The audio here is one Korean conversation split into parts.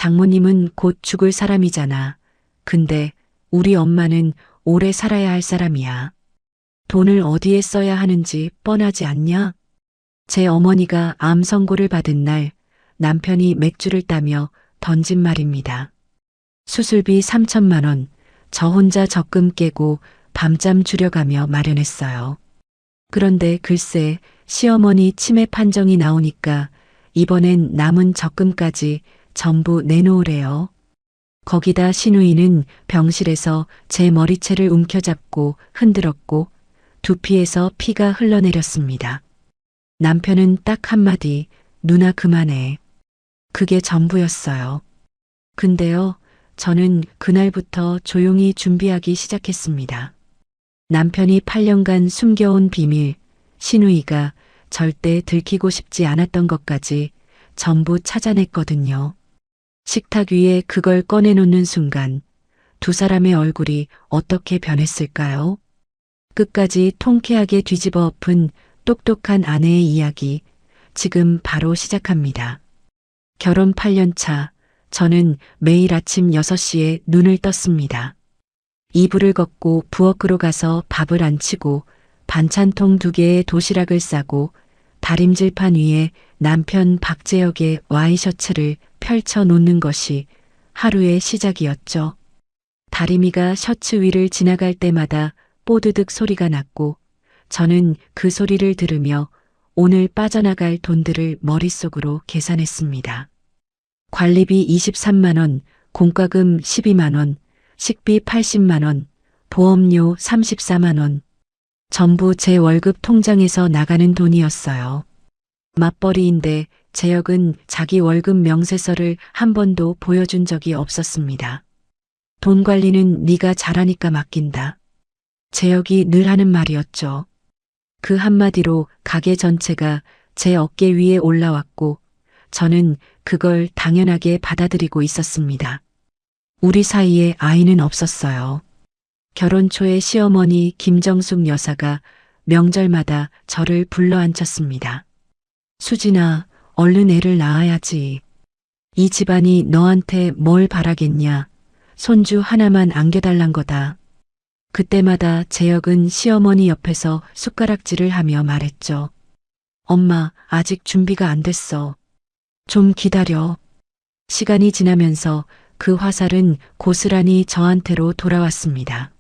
장모님은 곧 죽을 사람이잖아. 근데 우리 엄마는 오래 살아야 할 사람이야. 돈을 어디에 써야 하는지 뻔하지 않냐? 제 어머니가 암 선고를 받은 날 남편이 맥주를 따며 던진 말입니다. 수술비 3천만 원, 저 혼자 적금 깨고 밤잠 줄여가며 마련했어요. 그런데 글쎄 시어머니 치매 판정이 나오니까 이번엔 남은 적금까지 전부 내놓으래요. 거기다 시누이는 병실에서 제 머리채를 움켜잡고 흔들었고 두피에서 피가 흘러내렸습니다. 남편은 딱 한마디, 누나 그만해. 그게 전부였어요. 근데요, 저는 그날부터 조용히 준비하기 시작했습니다. 남편이 8년간 숨겨온 비밀, 시누이가 절대 들키고 싶지 않았던 것까지 전부 찾아냈거든요. 식탁 위에 그걸 꺼내놓는 순간 두 사람의 얼굴이 어떻게 변했을까요? 끝까지 통쾌하게 뒤집어 엎은 똑똑한 아내의 이야기, 지금 바로 시작합니다. 결혼 8년 차, 저는 매일 아침 6시에 눈을 떴습니다. 이불을 걷고 부엌으로 가서 밥을 안 치고 반찬통 2개에 도시락을 싸고 다림질판 위에 남편 박재혁의 와이셔츠를 펼쳐 놓는 것이 하루의 시작이었죠. 다리미가 셔츠 위를 지나갈 때마다 뽀드득 소리가 났고 저는 그 소리를 들으며 오늘 빠져나갈 돈들을 머릿속으로 계산했습니다. 관리비 23만 원, 공과금 12만 원, 식비 80만 원, 보험료 34만 원. 전부 제 월급 통장에서 나가는 돈이었어요. 맞벌이인데 재혁은 자기 월급 명세서를 한 번도 보여준 적이 없었습니다. 돈 관리는 네가 잘하니까 맡긴다. 재혁이 늘 하는 말이었죠. 그 한마디로 가게 전체가 제 어깨 위에 올라왔고 저는 그걸 당연하게 받아들이고 있었습니다. 우리 사이에 아이는 없었어요. 결혼 초에 시어머니 김정숙 여사가 명절마다 저를 불러 앉혔습니다. 수진아, 얼른 애를 낳아야지. 이 집안이 너한테 뭘 바라겠냐. 손주 하나만 안겨달란 거다. 그때마다 재혁은 시어머니 옆에서 숟가락질을 하며 말했죠. 엄마, 아직 준비가 안 됐어. 좀 기다려. 시간이 지나면서 그 화살은 고스란히 저한테로 돌아왔습니다.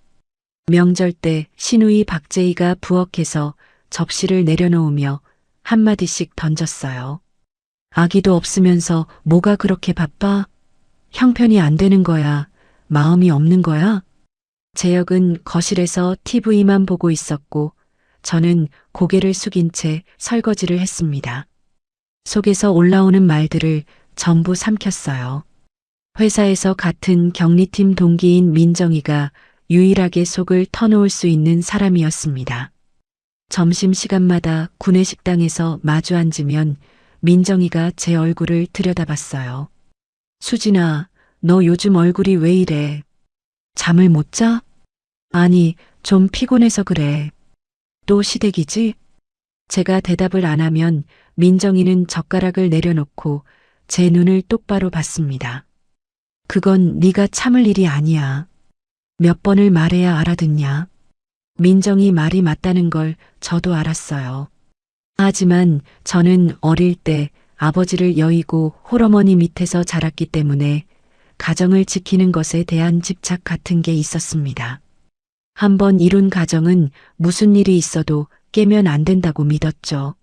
명절 때 시누이 박재희가 부엌에서 접시를 내려놓으며 한마디씩 던졌어요. 아기도 없으면서 뭐가 그렇게 바빠? 형편이 안 되는 거야? 마음이 없는 거야? 재혁은 거실에서 TV만 보고 있었고 저는 고개를 숙인 채 설거지를 했습니다. 속에서 올라오는 말들을 전부 삼켰어요. 회사에서 같은 격리팀 동기인 민정이가 유일하게 속을 터놓을 수 있는 사람이었습니다. 점심시간마다 구내식당에서 마주 앉으면 민정이가 제 얼굴을 들여다봤어요. 수진아, 너 요즘 얼굴이 왜 이래? 잠을 못 자? 아니, 좀 피곤해서 그래. 또 시댁이지? 제가 대답을 안 하면 민정이는 젓가락을 내려놓고 제 눈을 똑바로 봤습니다. 그건 네가 참을 일이 아니야. 몇 번을 말해야 알아듣냐. 민정이 말이 맞다는 걸 저도 알았어요. 하지만 저는 어릴 때 아버지를 여의고 홀어머니 밑에서 자랐기 때문에 가정을 지키는 것에 대한 집착 같은 게 있었습니다. 한번 이룬 가정은 무슨 일이 있어도 깨면 안 된다고 믿었죠.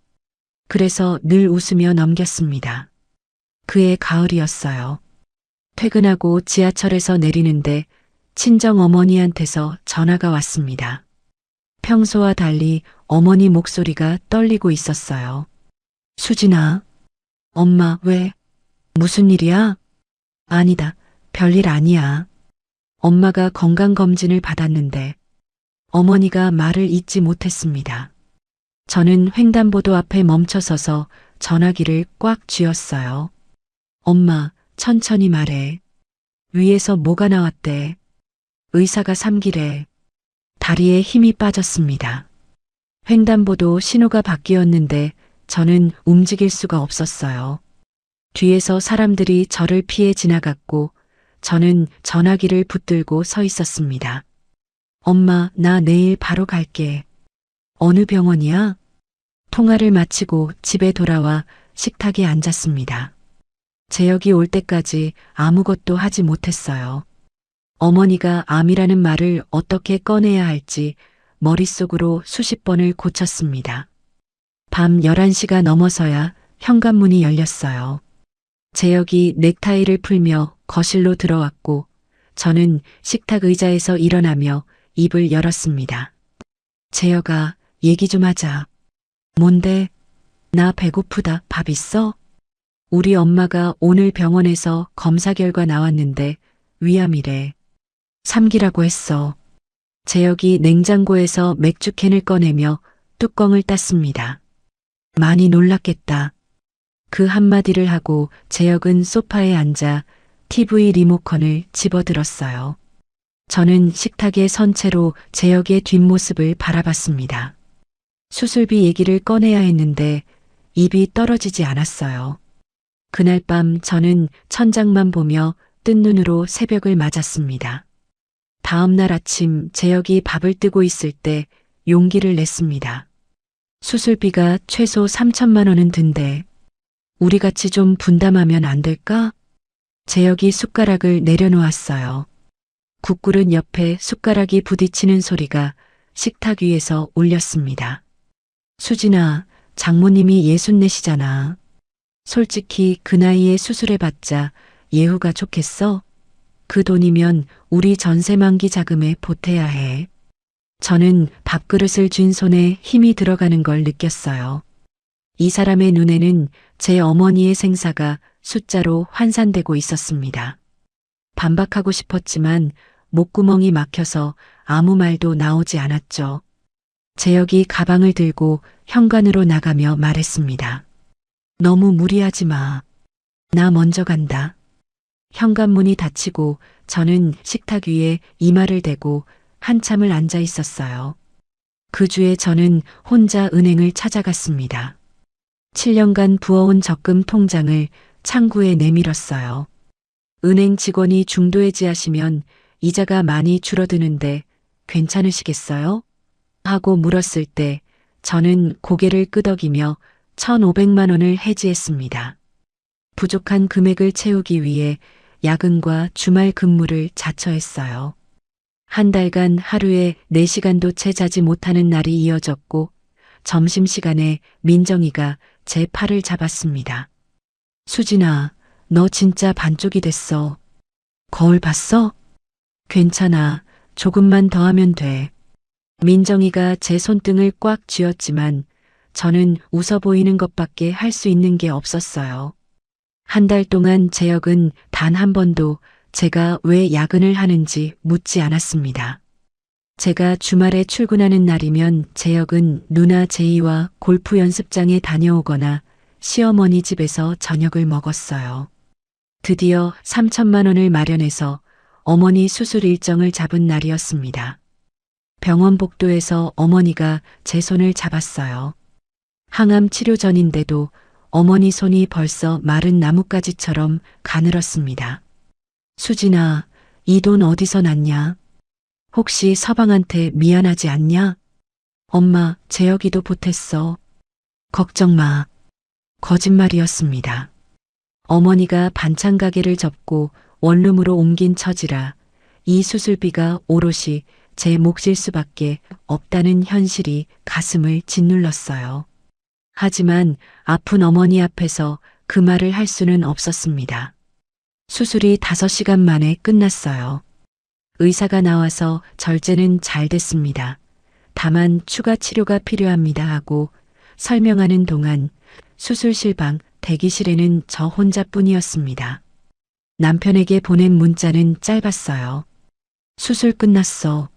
그래서 늘 웃으며 넘겼습니다. 그해 가을이었어요. 퇴근하고 지하철에서 내리는데 친정 어머니한테서 전화가 왔습니다. 평소와 달리 어머니 목소리가 떨리고 있었어요. 수진아, 엄마 왜? 무슨 일이야? 아니다, 별일 아니야. 엄마가 건강검진을 받았는데 어머니가 말을 잇지 못했습니다. 저는 횡단보도 앞에 멈춰서서 전화기를 꽉 쥐었어요. 엄마, 천천히 말해. 위에서 뭐가 나왔대? 의사가 3기래. 다리에 힘이 빠졌습니다. 횡단보도 신호가 바뀌었는데 저는 움직일 수가 없었어요. 뒤에서 사람들이 저를 피해 지나갔고 저는 전화기를 붙들고 서 있었습니다. 엄마, 나 내일 바로 갈게. 어느 병원이야? 통화를 마치고 집에 돌아와 식탁에 앉았습니다. 재혁이 올 때까지 아무것도 하지 못했어요. 어머니가 암이라는 말을 어떻게 꺼내야 할지 머릿속으로 수십 번을 고쳤습니다. 밤 11시가 넘어서야 현관문이 열렸어요. 재혁이 넥타이를 풀며 거실로 들어왔고 저는 식탁 의자에서 일어나며 입을 열었습니다. 재혁아, 얘기 좀 하자. 뭔데? 나 배고프다. 밥 있어? 우리 엄마가 오늘 병원에서 검사 결과 나왔는데 위암이래. 3기라고 했어. 재혁이 냉장고에서 맥주캔을 꺼내며 뚜껑을 땄습니다. 많이 놀랐겠다. 그 한마디를 하고 재혁은 소파에 앉아 TV 리모컨을 집어들었어요. 저는 식탁에 선 채로 재혁의 뒷모습을 바라봤습니다. 수술비 얘기를 꺼내야 했는데 입이 떨어지지 않았어요. 그날 밤 저는 천장만 보며 뜬 눈으로 새벽을 맞았습니다. 다음 날 아침 재혁이 밥을 뜨고 있을 때 용기를 냈습니다. 수술비가 최소 3천만 원은 든대. 우리 같이 좀 분담하면 안 될까? 재혁이 숟가락을 내려놓았어요. 국그릇 옆에 숟가락이 부딪히는 소리가 식탁 위에서 울렸습니다. 수진아, 장모님이 64시잖아. 솔직히 그 나이에 수술해봤자 예후가 좋겠어? 그 돈이면 우리 전세 만기 자금에 보태야 해. 저는 밥그릇을 쥔 손에 힘이 들어가는 걸 느꼈어요. 이 사람의 눈에는 제 어머니의 생사가 숫자로 환산되고 있었습니다. 반박하고 싶었지만 목구멍이 막혀서 아무 말도 나오지 않았죠. 재혁이 가방을 들고 현관으로 나가며 말했습니다. 너무 무리하지 마. 나 먼저 간다. 현관문이 닫히고 저는 식탁 위에 이마를 대고 한참을 앉아 있었어요. 그 주에 저는 혼자 은행을 찾아갔습니다. 7년간 부어온 적금 통장을 창구에 내밀었어요. 은행 직원이 중도해지하시면 이자가 많이 줄어드는데 괜찮으시겠어요? 하고 물었을 때 저는 고개를 끄덕이며 1,500만 원을 해지했습니다. 부족한 금액을 채우기 위해 야근과 주말 근무를 자처했어요. 한 달간 하루에 4시간도 채 자지 못하는 날이 이어졌고 점심시간에 민정이가 제 팔을 잡았습니다. 수진아, 너 진짜 반쪽이 됐어. 거울 봤어? 괜찮아. 조금만 더 하면 돼. 민정이가 제 손등을 꽉 쥐었지만 저는 웃어 보이는 것밖에 할 수 있는 게 없었어요. 한 달 동안 재혁은 단 한 번도 제가 왜 야근을 하는지 묻지 않았습니다. 제가 주말에 출근하는 날이면 재혁은 누나 제이와 골프 연습장에 다녀오거나 시어머니 집에서 저녁을 먹었어요. 드디어 3천만 원을 마련해서 어머니 수술 일정을 잡은 날이었습니다. 병원 복도에서 어머니가 제 손을 잡았어요. 항암 치료 전인데도 어머니 손이 벌써 마른 나뭇가지처럼 가늘었습니다. 수진아, 이 돈 어디서 났냐? 혹시 서방한테 미안하지 않냐? 엄마, 재혁이도 보탰어. 걱정 마. 거짓말이었습니다. 어머니가 반찬 가게를 접고 원룸으로 옮긴 처지라 이 수술비가 오롯이 제 몫일 수밖에 없다는 현실이 가슴을 짓눌렀어요. 하지만 아픈 어머니 앞에서 그 말을 할 수는 없었습니다. 수술이 5시간 만에 끝났어요. 의사가 나와서 절제는 잘 됐습니다. 다만 추가 치료가 필요합니다 하고 설명하는 동안 수술실 방 대기실에는 저 혼자뿐이었습니다. 남편에게 보낸 문자는 짧았어요. 수술 끝났어.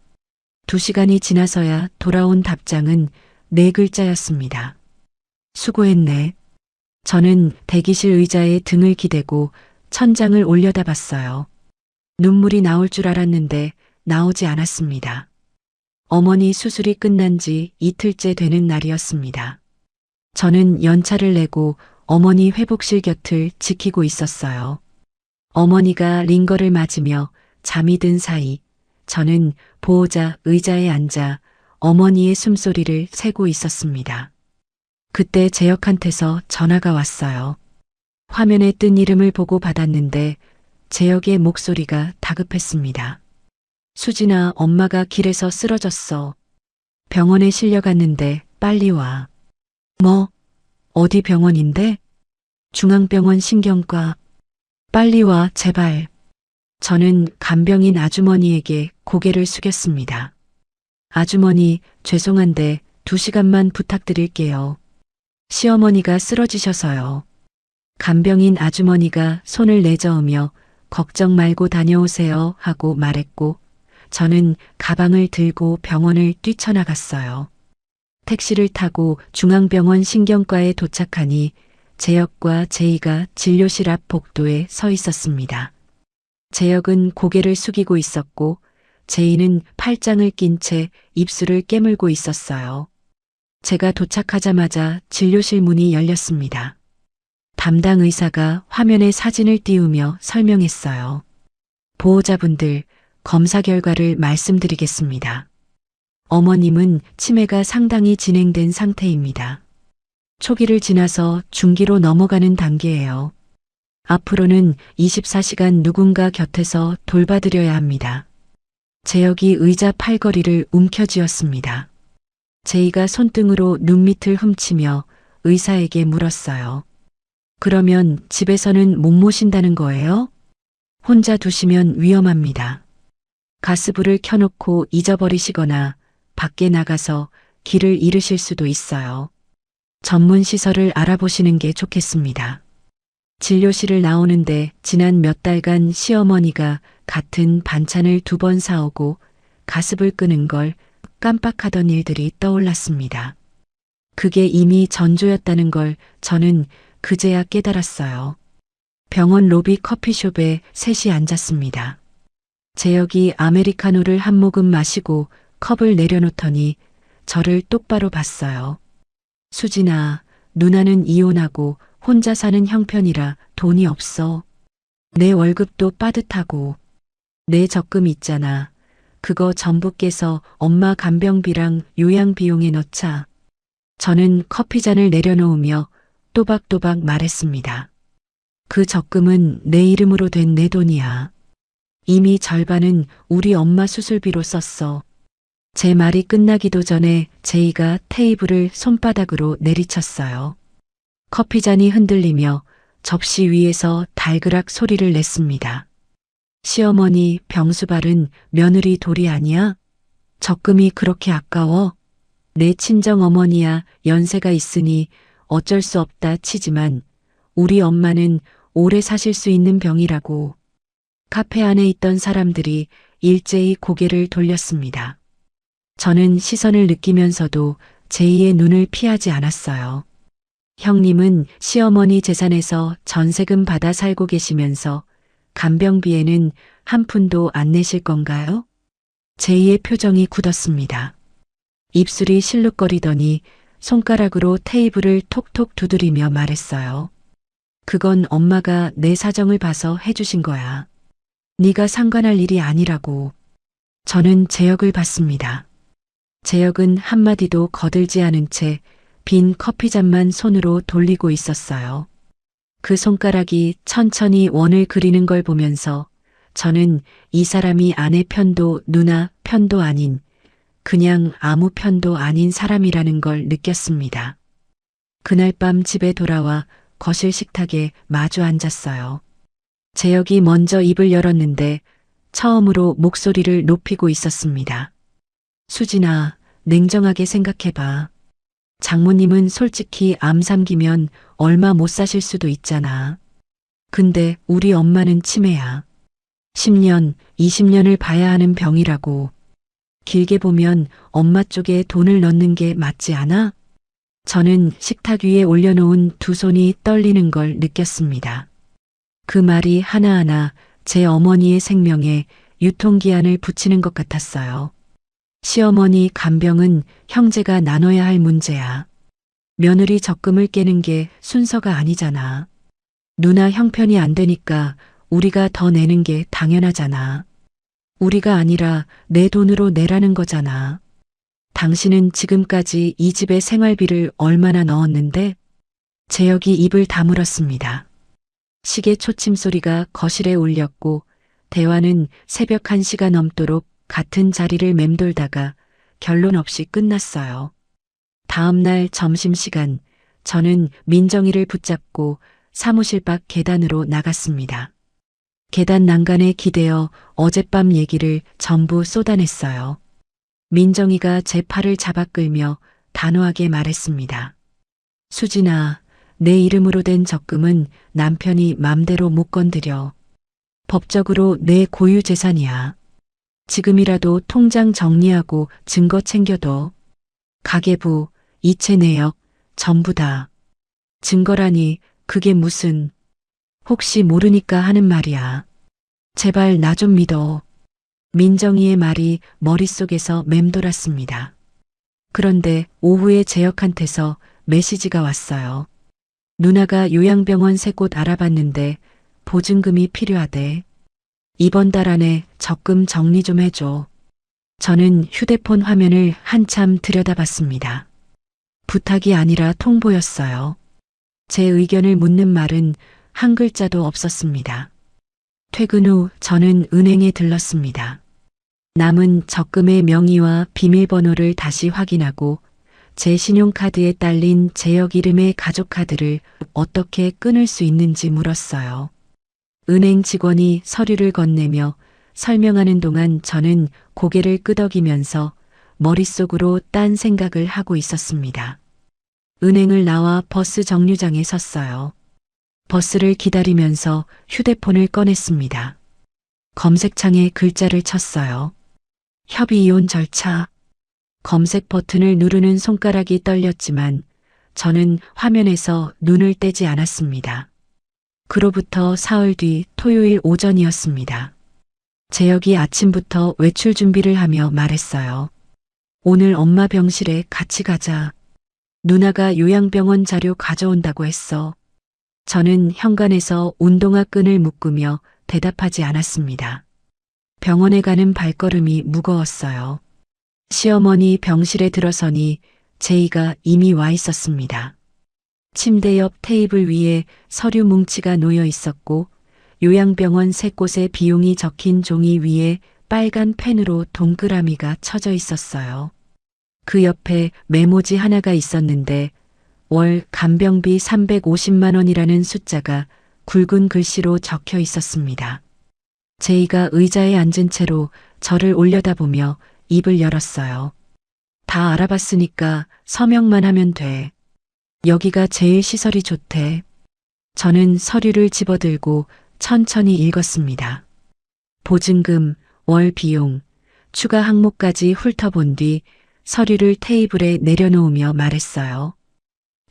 2시간이 지나서야 돌아온 답장은 4글자였습니다. 수고했네. 저는 대기실 의자에 등을 기대고 천장을 올려다봤어요. 눈물이 나올 줄 알았는데 나오지 않았습니다. 어머니 수술이 끝난 지 이틀째 되는 날이었습니다. 저는 연차를 내고 어머니 회복실 곁을 지키고 있었어요. 어머니가 링거를 맞으며 잠이 든 사이 저는 보호자 의자에 앉아 어머니의 숨소리를 세고 있었습니다. 그때 재혁한테서 전화가 왔어요. 화면에 뜬 이름을 보고 받았는데 재혁의 목소리가 다급했습니다. 수진아, 엄마가 길에서 쓰러졌어. 병원에 실려갔는데 빨리 와. 뭐? 어디 병원인데? 중앙병원 신경과. 빨리 와, 제발. 저는 간병인 아주머니에게 고개를 숙였습니다. 아주머니, 죄송한데 2시간만 부탁드릴게요. 시어머니가 쓰러지셔서요. 간병인 아주머니가 손을 내저으며 걱정 말고 다녀오세요 하고 말했고 저는 가방을 들고 병원을 뛰쳐나갔어요. 택시를 타고 중앙병원 신경과에 도착하니 재혁과 제이가 진료실 앞 복도에 서 있었습니다. 재혁은 고개를 숙이고 있었고 제이는 팔짱을 낀 채 입술을 깨물고 있었어요. 제가 도착하자마자 진료실 문이 열렸습니다. 담당 의사가 화면에 사진을 띄우며 설명했어요. 보호자분들, 검사 결과를 말씀드리겠습니다. 어머님은 치매가 상당히 진행된 상태입니다. 초기를 지나서 중기로 넘어가는 단계예요. 앞으로는 24시간 누군가 곁에서 돌봐드려야 합니다. 재혁이 의자 팔걸이를 움켜쥐었습니다. 제이가 손등으로 눈밑을 훔치며 의사에게 물었어요. 그러면 집에서는 못 모신다는 거예요? 혼자 두시면 위험합니다. 가스불을 켜놓고 잊어버리시거나 밖에 나가서 길을 잃으실 수도 있어요. 전문 시설을 알아보시는 게 좋겠습니다. 진료실을 나오는데 지난 몇 달간 시어머니가 같은 반찬을 2번 사오고 가스불 끄는 걸 깜빡하던 일들이 떠올랐습니다. 그게 이미 전조였다는 걸 저는 그제야 깨달았어요. 병원 로비 커피숍에 셋이 앉았습니다. 재혁이 아메리카노를 한 모금 마시고 컵을 내려놓더니 저를 똑바로 봤어요. 수진아, 누나는 이혼하고 혼자 사는 형편이라 돈이 없어. 내 월급도 빠듯하고 내 적금 있잖아. 그거 전부 깨서 엄마 간병비랑 요양비용에 넣자. 저는 커피잔을 내려놓으며 또박또박 말했습니다. 그 적금은 내 이름으로 된 내 돈이야. 이미 절반은 우리 엄마 수술비로 썼어. 제 말이 끝나기도 전에 제이가 테이블을 손바닥으로 내리쳤어요. 커피잔이 흔들리며 접시 위에서 달그락 소리를 냈습니다. 시어머니 병수발은 며느리 돌이 아니야? 적금이 그렇게 아까워? 내 친정어머니야 연세가 있으니 어쩔 수 없다 치지만 우리 엄마는 오래 사실 수 있는 병이라고. 카페 안에 있던 사람들이 일제히 고개를 돌렸습니다. 저는 시선을 느끼면서도 제이의 눈을 피하지 않았어요. 형님은 시어머니 재산에서 전세금 받아 살고 계시면서 간병비에는 한 푼도 안 내실 건가요? 제이의 표정이 굳었습니다. 입술이 실룩거리더니 손가락으로 테이블을 톡톡 두드리며 말했어요. 그건 엄마가 내 사정을 봐서 해주신 거야. 네가 상관할 일이 아니라고. 저는 재혁을 봤습니다. 재혁은 한마디도 거들지 않은 채 빈 커피잔만 손으로 돌리고 있었어요. 그 손가락이 천천히 원을 그리는 걸 보면서 저는 이 사람이 아내 편도 누나 편도 아닌 그냥 아무 편도 아닌 사람이라는 걸 느꼈습니다. 그날 밤 집에 돌아와 거실 식탁에 마주 앉았어요. 재혁이 먼저 입을 열었는데 처음으로 목소리를 높이고 있었습니다. 수진아, 냉정하게 생각해봐. 장모님은 솔직히 암 삼기면 얼마 못 사실 수도 있잖아. 근데 우리 엄마는 치매야. 10년, 20년을 봐야 하는 병이라고. 길게 보면 엄마 쪽에 돈을 넣는 게 맞지 않아? 저는 식탁 위에 올려놓은 2 손이 떨리는 걸 느꼈습니다. 그 말이 하나하나 제 어머니의 생명에 유통기한을 붙이는 것 같았어요. 시어머니 간병은 형제가 나눠야 할 문제야. 며느리 적금을 깨는 게 순서가 아니잖아. 누나 형편이 안 되니까 우리가 더 내는 게 당연하잖아. 우리가 아니라 내 돈으로 내라는 거잖아. 당신은 지금까지 이 집에 생활비를 얼마나 넣었는데? 재혁이 입을 다물었습니다. 시계 초침 소리가 거실에 울렸고 대화는 새벽 1시가 넘도록 같은 자리를 맴돌다가 결론 없이 끝났어요. 다음 날 점심시간 저는 민정이를 붙잡고 사무실 밖 계단으로 나갔습니다. 계단 난간에 기대어 어젯밤 얘기를 전부 쏟아냈어요. 민정이가 제 팔을 잡아 끌며 단호하게 말했습니다. 수진아, 내 이름으로 된 적금은 남편이 맘대로 못 건드려. 법적으로 내 고유 재산이야. 지금이라도 통장 정리하고 증거 챙겨둬. 가계부, 이체 내역, 전부 다. 증거라니 그게 무슨. 혹시 모르니까 하는 말이야. 제발 나 좀 믿어. 민정이의 말이 머릿속에서 맴돌았습니다. 그런데 오후에 재혁한테서 메시지가 왔어요. 누나가 요양병원 3곳 알아봤는데 보증금이 필요하대. 이번 달 안에 적금 정리 좀 해줘. 저는 휴대폰 화면을 한참 들여다봤습니다. 부탁이 아니라 통보였어요. 제 의견을 묻는 말은 한 글자도 없었습니다. 퇴근 후 저는 은행에 들렀습니다. 남은 적금의 명의와 비밀번호를 다시 확인하고 제 신용카드에 딸린 재혁 이름의 가족카드를 어떻게 끊을 수 있는지 물었어요. 은행 직원이 서류를 건네며 설명하는 동안 저는 고개를 끄덕이면서 머릿속으로 딴 생각을 하고 있었습니다. 은행을 나와 버스 정류장에 섰어요. 버스를 기다리면서 휴대폰을 꺼냈습니다. 검색창에 글자를 쳤어요. 협의 이혼 절차. 검색 버튼을 누르는 손가락이 떨렸지만 저는 화면에서 눈을 떼지 않았습니다. 그로부터 사흘 뒤 토요일 오전이었습니다. 재혁이 아침부터 외출 준비를 하며 말했어요. 오늘 엄마 병실에 같이 가자. 누나가 요양병원 자료 가져온다고 했어. 저는 현관에서 운동화 끈을 묶으며 대답하지 않았습니다. 병원에 가는 발걸음이 무거웠어요. 시어머니 병실에 들어서니 제이가 이미 와 있었습니다. 침대 옆 테이블 위에 서류 뭉치가 놓여 있었고 요양병원 3곳의 비용이 적힌 종이 위에 빨간 펜으로 동그라미가 쳐져 있었어요. 그 옆에 메모지 하나가 있었는데 월 간병비 350만 원이라는 숫자가 굵은 글씨로 적혀 있었습니다. 제이가 의자에 앉은 채로 저를 올려다보며 입을 열었어요. 다 알아봤으니까 서명만 하면 돼. 여기가 제일 시설이 좋대. 저는 서류를 집어들고 천천히 읽었습니다. 보증금, 월 비용, 추가 항목까지 훑어본 뒤 서류를 테이블에 내려놓으며 말했어요.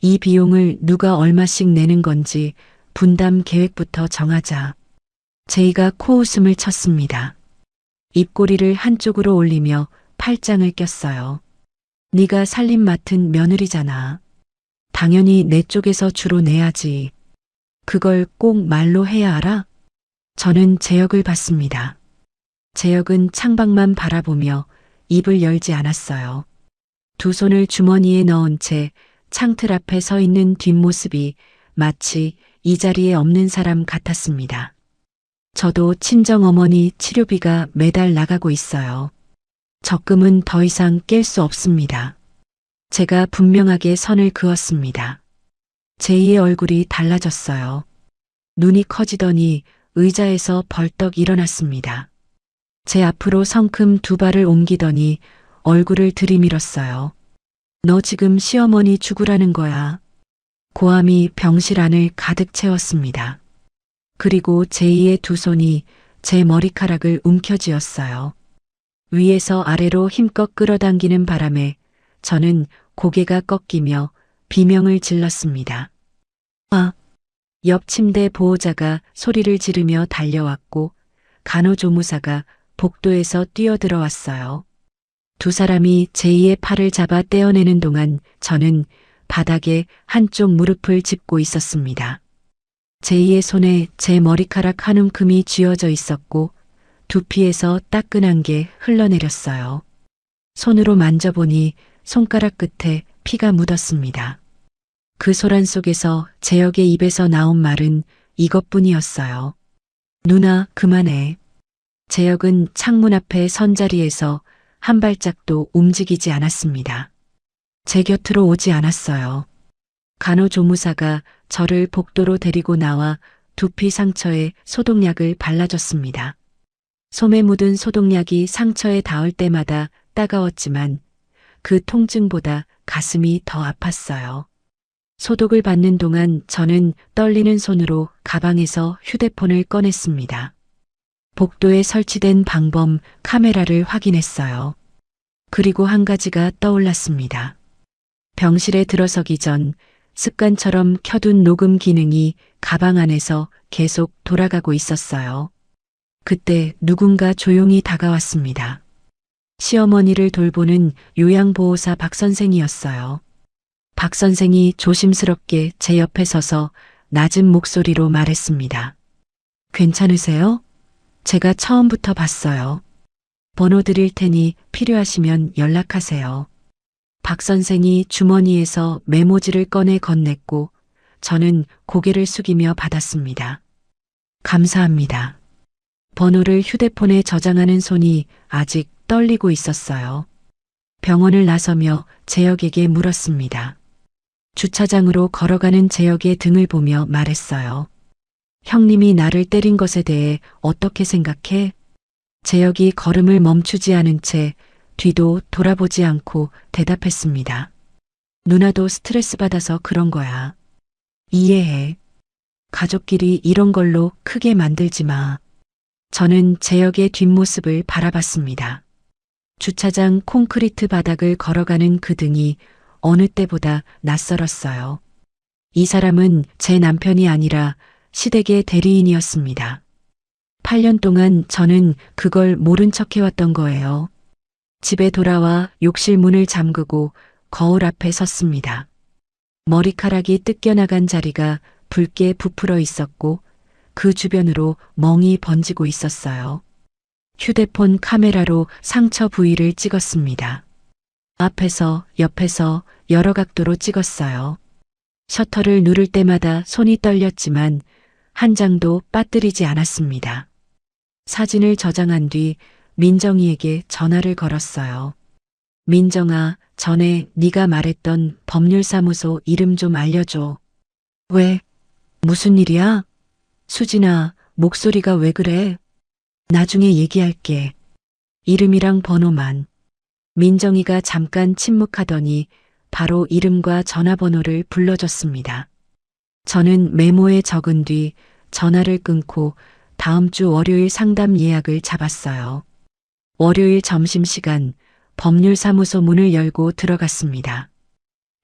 이 비용을 누가 얼마씩 내는 건지 분담 계획부터 정하자. 제이가 코웃음을 쳤습니다. 입꼬리를 한쪽으로 올리며 팔짱을 꼈어요. 네가 살림 맡은 며느리잖아. 당연히 내 쪽에서 주로 내야지. 그걸 꼭 말로 해야 알아? 저는 재혁을 봤습니다. 재혁은 창밖만 바라보며 입을 열지 않았어요. 두 손을 주머니에 넣은 채 창틀 앞에 서 있는 뒷모습이 마치 이 자리에 없는 사람 같았습니다. 저도 친정어머니 치료비가 매달 나가고 있어요. 적금은 더 이상 깰 수 없습니다. 제가 분명하게 선을 그었습니다. 제이의 얼굴이 달라졌어요. 눈이 커지더니 의자에서 벌떡 일어났습니다. 제 앞으로 성큼 2발을 옮기더니 얼굴을 들이밀었어요. 너 지금 시어머니 죽으라는 거야. 고함이 병실 안을 가득 채웠습니다. 그리고 제이의 두 손이 제 머리카락을 움켜쥐었어요. 위에서 아래로 힘껏 끌어당기는 바람에 저는 고개가 꺾이며 비명을 질렀습니다. 아! 옆 침대 보호자가 소리를 지르며 달려왔고 간호조무사가 복도에서 뛰어들어왔어요. 두 사람이 제이의 팔을 잡아 떼어내는 동안 저는 바닥에 한쪽 무릎을 짚고 있었습니다. 제2의 손에 제 머리카락 한 움큼이 쥐어져 있었고 두피에서 따끈한 게 흘러내렸어요. 손으로 만져보니 손가락 끝에 피가 묻었습니다. 그 소란 속에서 재혁의 입에서 나온 말은 이것뿐이었어요. 누나, 그만해. 재혁은 창문 앞에 선 자리에서 한 발짝도 움직이지 않았습니다. 제 곁으로 오지 않았어요. 간호조무사가 저를 복도로 데리고 나와 두피 상처에 소독약을 발라줬습니다. 솜에 묻은 소독약이 상처에 닿을 때마다 따가웠지만 그 통증보다 가슴이 더 아팠어요. 소독을 받는 동안 저는 떨리는 손으로 가방에서 휴대폰을 꺼냈습니다. 복도에 설치된 방범 카메라를 확인했어요. 그리고 한 가지가 떠올랐습니다. 병실에 들어서기 전 습관처럼 켜둔 녹음 기능이 가방 안에서 계속 돌아가고 있었어요. 그때 누군가 조용히 다가왔습니다. 시어머니를 돌보는 요양보호사 박 선생이었어요. 박 선생이 조심스럽게 제 옆에 서서 낮은 목소리로 말했습니다. 괜찮으세요? 제가 처음부터 봤어요. 번호 드릴 테니 필요하시면 연락하세요. 박 선생이 주머니에서 메모지를 꺼내 건넸고 저는 고개를 숙이며 받았습니다. 감사합니다. 번호를 휴대폰에 저장하는 손이 아직 떨리고 있었어요. 병원을 나서며 재혁에게 물었습니다. 주차장으로 걸어가는 재혁의 등을 보며 말했어요. 형님이 나를 때린 것에 대해 어떻게 생각해? 재혁이 걸음을 멈추지 않은 채 뒤도 돌아보지 않고 대답했습니다. 누나도 스트레스 받아서 그런 거야. 이해해. 가족끼리 이런 걸로 크게 만들지 마. 저는 재혁의 뒷모습을 바라봤습니다. 주차장 콘크리트 바닥을 걸어가는 그 등이 어느 때보다 낯설었어요. 이 사람은 제 남편이 아니라 시댁의 대리인이었습니다. 8년 동안 저는 그걸 모른 척 해왔던 거예요. 집에 돌아와 욕실 문을 잠그고 거울 앞에 섰습니다. 머리카락이 뜯겨나간 자리가 붉게 부풀어 있었고 그 주변으로 멍이 번지고 있었어요. 휴대폰 카메라로 상처 부위를 찍었습니다. 앞에서, 옆에서 여러 각도로 찍었어요. 셔터를 누를 때마다 손이 떨렸지만 한 장도 빠뜨리지 않았습니다. 사진을 저장한 뒤 민정이에게 전화를 걸었어요. 민정아, 전에 네가 말했던 법률사무소 이름 좀 알려줘. 왜? 무슨 일이야? 수진아, 목소리가 왜 그래? 나중에 얘기할게. 이름이랑 번호만. 민정이가 잠깐 침묵하더니 바로 이름과 전화번호를 불러줬습니다. 저는 메모에 적은 뒤 전화를 끊고 다음 주 월요일 상담 예약을 잡았어요. 월요일 점심시간 법률사무소 문을 열고 들어갔습니다.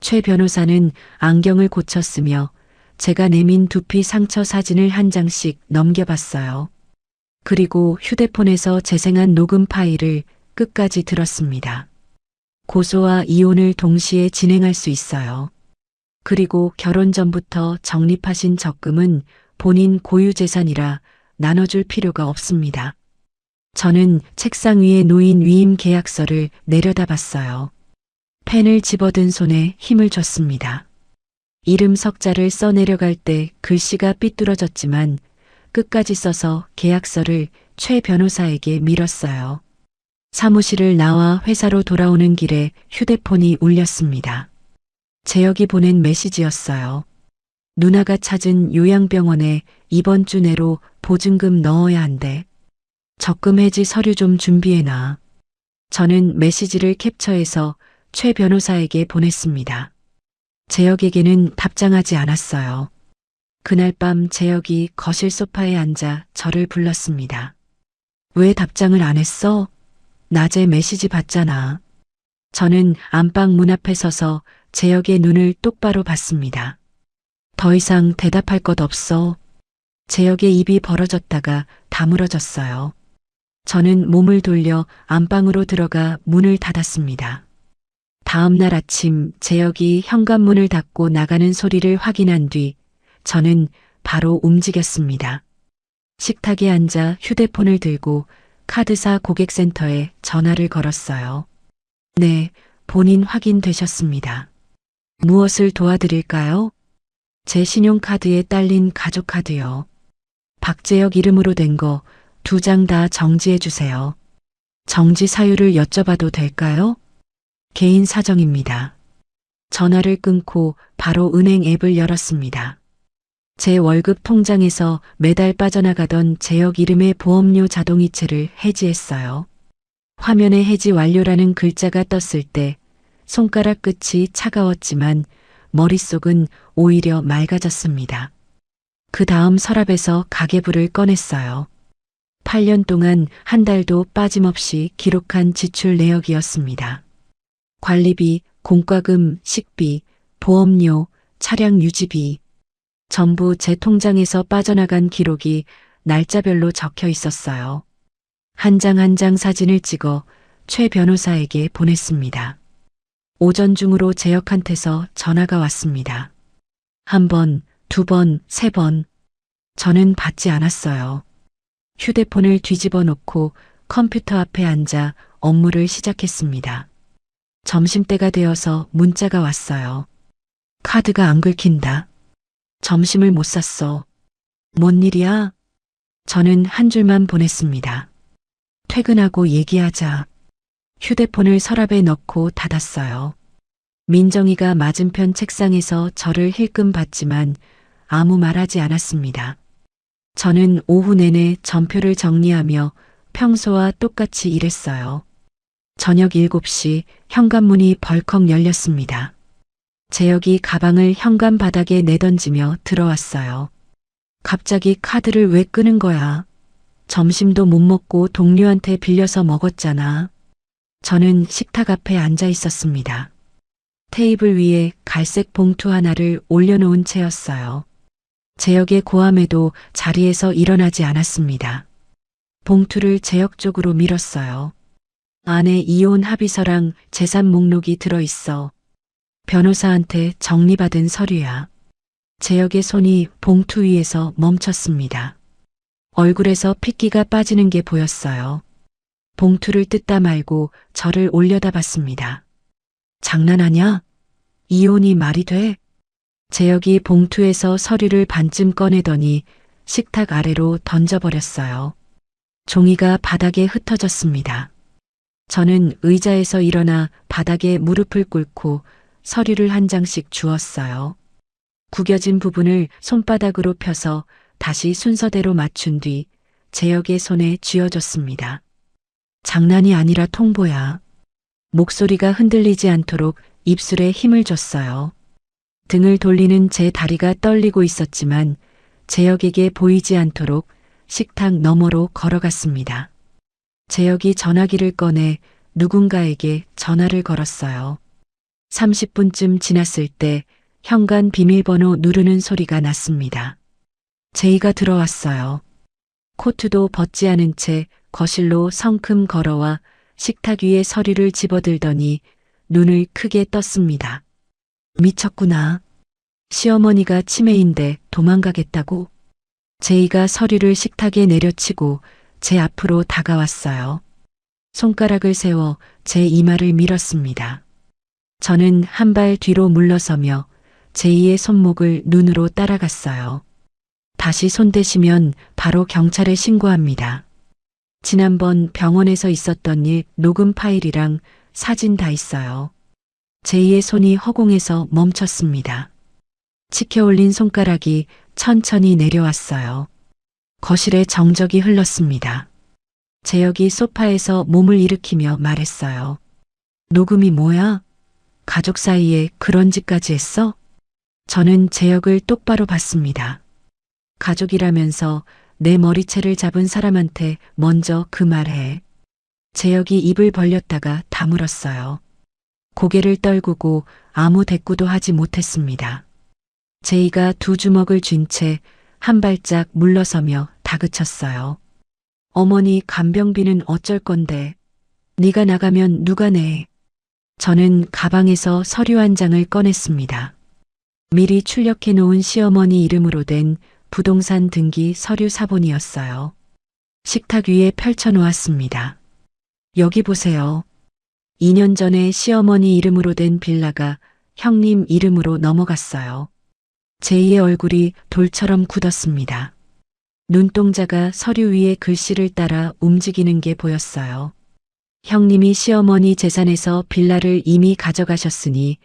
최 변호사는 안경을 고쳤으며 제가 내민 두피 상처 사진을 한 장씩 넘겨봤어요. 그리고 휴대폰에서 재생한 녹음 파일을 끝까지 들었습니다. 고소와 이혼을 동시에 진행할 수 있어요. 그리고 결혼 전부터 적립하신 적금은 본인 고유 재산이라 나눠줄 필요가 없습니다. 저는 책상 위에 놓인 위임 계약서를 내려다봤어요. 펜을 집어든 손에 힘을 줬습니다. 이름 석자를 써내려갈 때 글씨가 삐뚤어졌지만 끝까지 써서 계약서를 최 변호사에게 밀었어요. 사무실을 나와 회사로 돌아오는 길에 휴대폰이 울렸습니다. 재혁이 보낸 메시지였어요. 누나가 찾은 요양병원에 이번 주 내로 보증금 넣어야 한대. 적금 해지 서류 좀 준비해놔. 저는 메시지를 캡처해서 최 변호사에게 보냈습니다. 재혁에게는 답장하지 않았어요. 그날 밤 재혁이 거실 소파에 앉아 저를 불렀습니다. 왜 답장을 안 했어? 낮에 메시지 봤잖아. 저는 안방 문 앞에 서서 재혁의 눈을 똑바로 봤습니다. 더 이상 대답할 것 없어. 재혁의 입이 벌어졌다가 다물어졌어요. 저는 몸을 돌려 안방으로 들어가 문을 닫았습니다. 다음 날 아침 재혁이 현관문을 닫고 나가는 소리를 확인한 뒤 저는 바로 움직였습니다. 식탁에 앉아 휴대폰을 들고 카드사 고객센터에 전화를 걸었어요. 네, 본인 확인되셨습니다. 무엇을 도와드릴까요? 제 신용카드에 딸린 가족카드요. 박재혁 이름으로 된 거 2장 다 정지해 주세요. 정지 사유를 여쭤봐도 될까요? 개인 사정입니다. 전화를 끊고 바로 은행 앱을 열었습니다. 제 월급 통장에서 매달 빠져나가던 재혁 이름의 보험료 자동이체를 해지했어요. 화면에 해지 완료라는 글자가 떴을 때 손가락 끝이 차가웠지만 머릿속은 오히려 맑아졌습니다. 그 다음 서랍에서 가계부를 꺼냈어요. 8년 동안 한 달도 빠짐없이 기록한 지출 내역이었습니다. 관리비, 공과금, 식비, 보험료, 차량 유지비, 전부 제 통장에서 빠져나간 기록이 날짜별로 적혀 있었어요. 한 장 한 장 사진을 찍어 최 변호사에게 보냈습니다. 오전 중으로 재혁한테서 전화가 왔습니다. 1번, 2번, 3번. 저는 받지 않았어요. 휴대폰을 뒤집어 놓고 컴퓨터 앞에 앉아 업무를 시작했습니다. 점심때가 되어서 문자가 왔어요. 카드가 안 긁힌다. 점심을 못 샀어. 뭔 일이야? 저는 한 줄만 보냈습니다. 퇴근하고 얘기하자. 휴대폰을 서랍에 넣고 닫았어요. 민정이가 맞은편 책상에서 저를 힐끔 봤지만 아무 말하지 않았습니다. 저는 오후 내내 전표를 정리하며 평소와 똑같이 일했어요. 저녁 7시 현관문이 벌컥 열렸습니다. 재혁이 가방을 현관 바닥에 내던지며 들어왔어요. 갑자기 카드를 왜 끄는 거야? 점심도 못 먹고 동료한테 빌려서 먹었잖아. 저는 식탁 앞에 앉아 있었습니다. 테이블 위에 갈색 봉투 하나를 올려놓은 채였어요. 재혁의 고함에도 자리에서 일어나지 않았습니다. 봉투를 재혁 쪽으로 밀었어요. 안에 이혼 합의서랑 재산 목록이 들어있어. 변호사한테 정리받은 서류야. 재혁의 손이 봉투 위에서 멈췄습니다. 얼굴에서 핏기가 빠지는 게 보였어요. 봉투를 뜯다 말고 저를 올려다봤습니다. 장난하냐? 이혼이 말이 돼? 재혁이 봉투에서 서류를 반쯤 꺼내더니 식탁 아래로 던져버렸어요. 종이가 바닥에 흩어졌습니다. 저는 의자에서 일어나 바닥에 무릎을 꿇고 서류를 한 장씩 주었어요. 구겨진 부분을 손바닥으로 펴서 다시 순서대로 맞춘 뒤 재혁의 손에 쥐어줬습니다. 장난이 아니라 통보야. 목소리가 흔들리지 않도록 입술에 힘을 줬어요. 등을 돌리는 제 다리가 떨리고 있었지만 재혁에게 보이지 않도록 식탁 너머로 걸어갔습니다. 재혁이 전화기를 꺼내 누군가에게 전화를 걸었어요. 30분쯤 지났을 때 현관 비밀번호 누르는 소리가 났습니다. 제이가 들어왔어요. 코트도 벗지 않은 채 거실로 성큼 걸어와 식탁 위에 서류를 집어들더니 눈을 크게 떴습니다. 미쳤구나. 시어머니가 치매인데 도망가겠다고? 제이가 서류를 식탁에 내려치고 제 앞으로 다가왔어요. 손가락을 세워 제 이마를 밀었습니다. 저는 한 발 뒤로 물러서며 제이의 손목을 눈으로 따라갔어요. 다시 손대시면 바로 경찰에 신고합니다. 지난번 병원에서 있었던 일 녹음 파일이랑 사진 다 있어요. 제이의 손이 허공에서 멈췄습니다. 치켜 올린 손가락이 천천히 내려왔어요. 거실에 정적이 흘렀습니다. 재혁이 소파에서 몸을 일으키며 말했어요. 녹음이 뭐야? 가족 사이에 그런 짓까지 했어? 저는 재혁을 똑바로 봤습니다. 가족이라면서 내 머리채를 잡은 사람한테 먼저 그 말해. 재혁이 입을 벌렸다가 다물었어요. 고개를 떨구고 아무 대꾸도 하지 못했습니다. 제이가 두 주먹을 쥔 채 한 발짝 물러서며 다그쳤어요. 어머니 간병비는 어쩔 건데? 네가 나가면 누가 내? 저는 가방에서 서류 한 장을 꺼냈습니다. 미리 출력해 놓은 시어머니 이름으로 된 부동산 등기 서류 사본이었어요. 식탁 위에 펼쳐 놓았습니다. 여기 보세요. 2년 전에 시어머니 이름으로 된 빌라가 형님 이름으로 넘어갔어요. 제2의 얼굴이 돌처럼 굳었습니다. 눈동자가 서류 위에 글씨를 따라 움직이는 게 보였어요. 형님이 시어머니 재산에서 빌라를 이미 가져가셨으니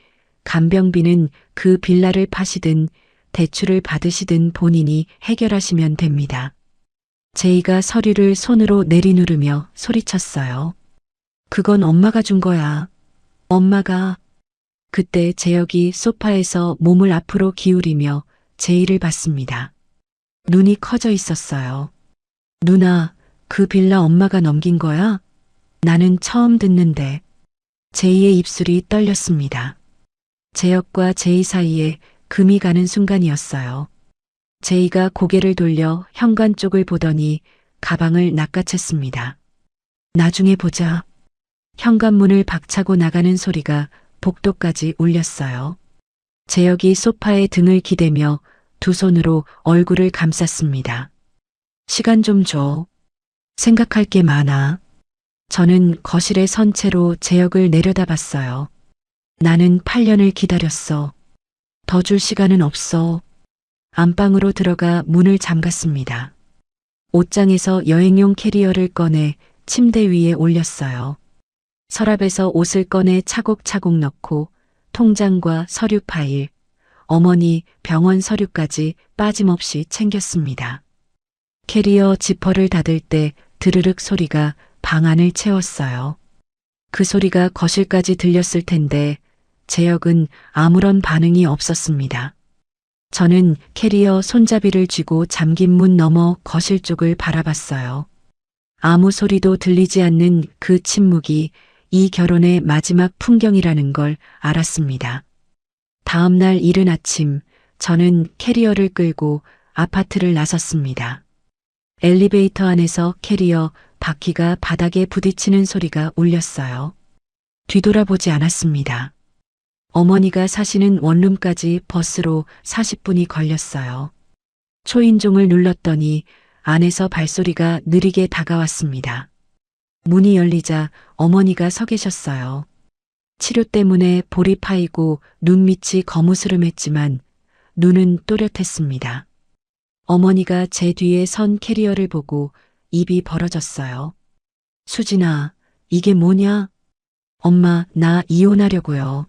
간병비는 그 빌라를 파시든 대출을 받으시든 본인이 해결하시면 됩니다. 제이가 서류를 손으로 내리누르며 소리쳤어요. 그건 엄마가 준 거야. 엄마가. 그때 재혁이 소파에서 몸을 앞으로 기울이며 제이를 봤습니다. 눈이 커져 있었어요. 누나, 그 빌라 엄마가 넘긴 거야? 나는 처음 듣는데. 제이의 입술이 떨렸습니다. 재혁과 제이 사이에 금이 가는 순간이었어요. 제이가 고개를 돌려 현관 쪽을 보더니 가방을 낚아챘습니다. 나중에 보자. 현관문을 박차고 나가는 소리가 복도까지 울렸어요. 재혁이 소파에 등을 기대며 두 손으로 얼굴을 감쌌습니다. 시간 좀 줘. 생각할 게 많아. 저는 거실에 선 채로 재혁을 내려다봤어요. 나는 8년을 기다렸어. 더 줄 시간은 없어. 안방으로 들어가 문을 잠갔습니다. 옷장에서 여행용 캐리어를 꺼내 침대 위에 올렸어요. 서랍에서 옷을 꺼내 차곡차곡 넣고 통장과 서류 파일, 어머니 병원 서류까지 빠짐없이 챙겼습니다. 캐리어 지퍼를 닫을 때 드르륵 소리가 방 안을 채웠어요. 그 소리가 거실까지 들렸을 텐데 재혁은 아무런 반응이 없었습니다. 저는 캐리어 손잡이를 쥐고 잠긴 문 너머 거실 쪽을 바라봤어요. 아무 소리도 들리지 않는 그 침묵이 이 결혼의 마지막 풍경이라는 걸 알았습니다. 다음 날 이른 아침, 저는 캐리어를 끌고 아파트를 나섰습니다. 엘리베이터 안에서 캐리어 바퀴가 바닥에 부딪히는 소리가 울렸어요. 뒤돌아보지 않았습니다. 어머니가 사시는 원룸까지 버스로 40분이 걸렸어요. 초인종을 눌렀더니 안에서 발소리가 느리게 다가왔습니다. 문이 열리자 어머니가 서 계셨어요. 치료 때문에 볼이 파이고 눈밑이 거무스름했지만 눈은 또렷했습니다. 어머니가 제 뒤에 선 캐리어를 보고 입이 벌어졌어요. 수진아, 이게 뭐냐? 엄마, 나 이혼하려고요.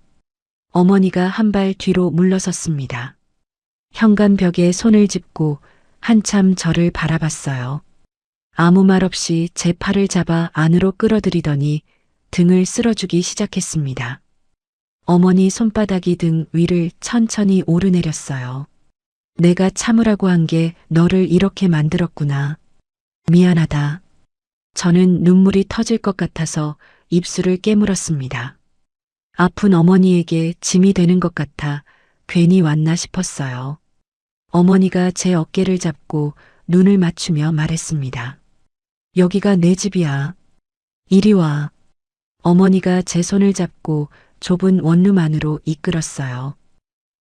어머니가 한 발 뒤로 물러섰습니다. 현관 벽에 손을 짚고 한참 저를 바라봤어요. 아무 말 없이 제 팔을 잡아 안으로 끌어들이더니 등을 쓸어주기 시작했습니다. 어머니 손바닥이 등 위를 천천히 오르내렸어요. 내가 참으라고 한 게 너를 이렇게 만들었구나. 미안하다. 저는 눈물이 터질 것 같아서 입술을 깨물었습니다. 아픈 어머니에게 짐이 되는 것 같아 괜히 왔나 싶었어요. 어머니가 제 어깨를 잡고 눈을 맞추며 말했습니다. 여기가 내 집이야. 이리 와. 어머니가 제 손을 잡고 좁은 원룸 안으로 이끌었어요.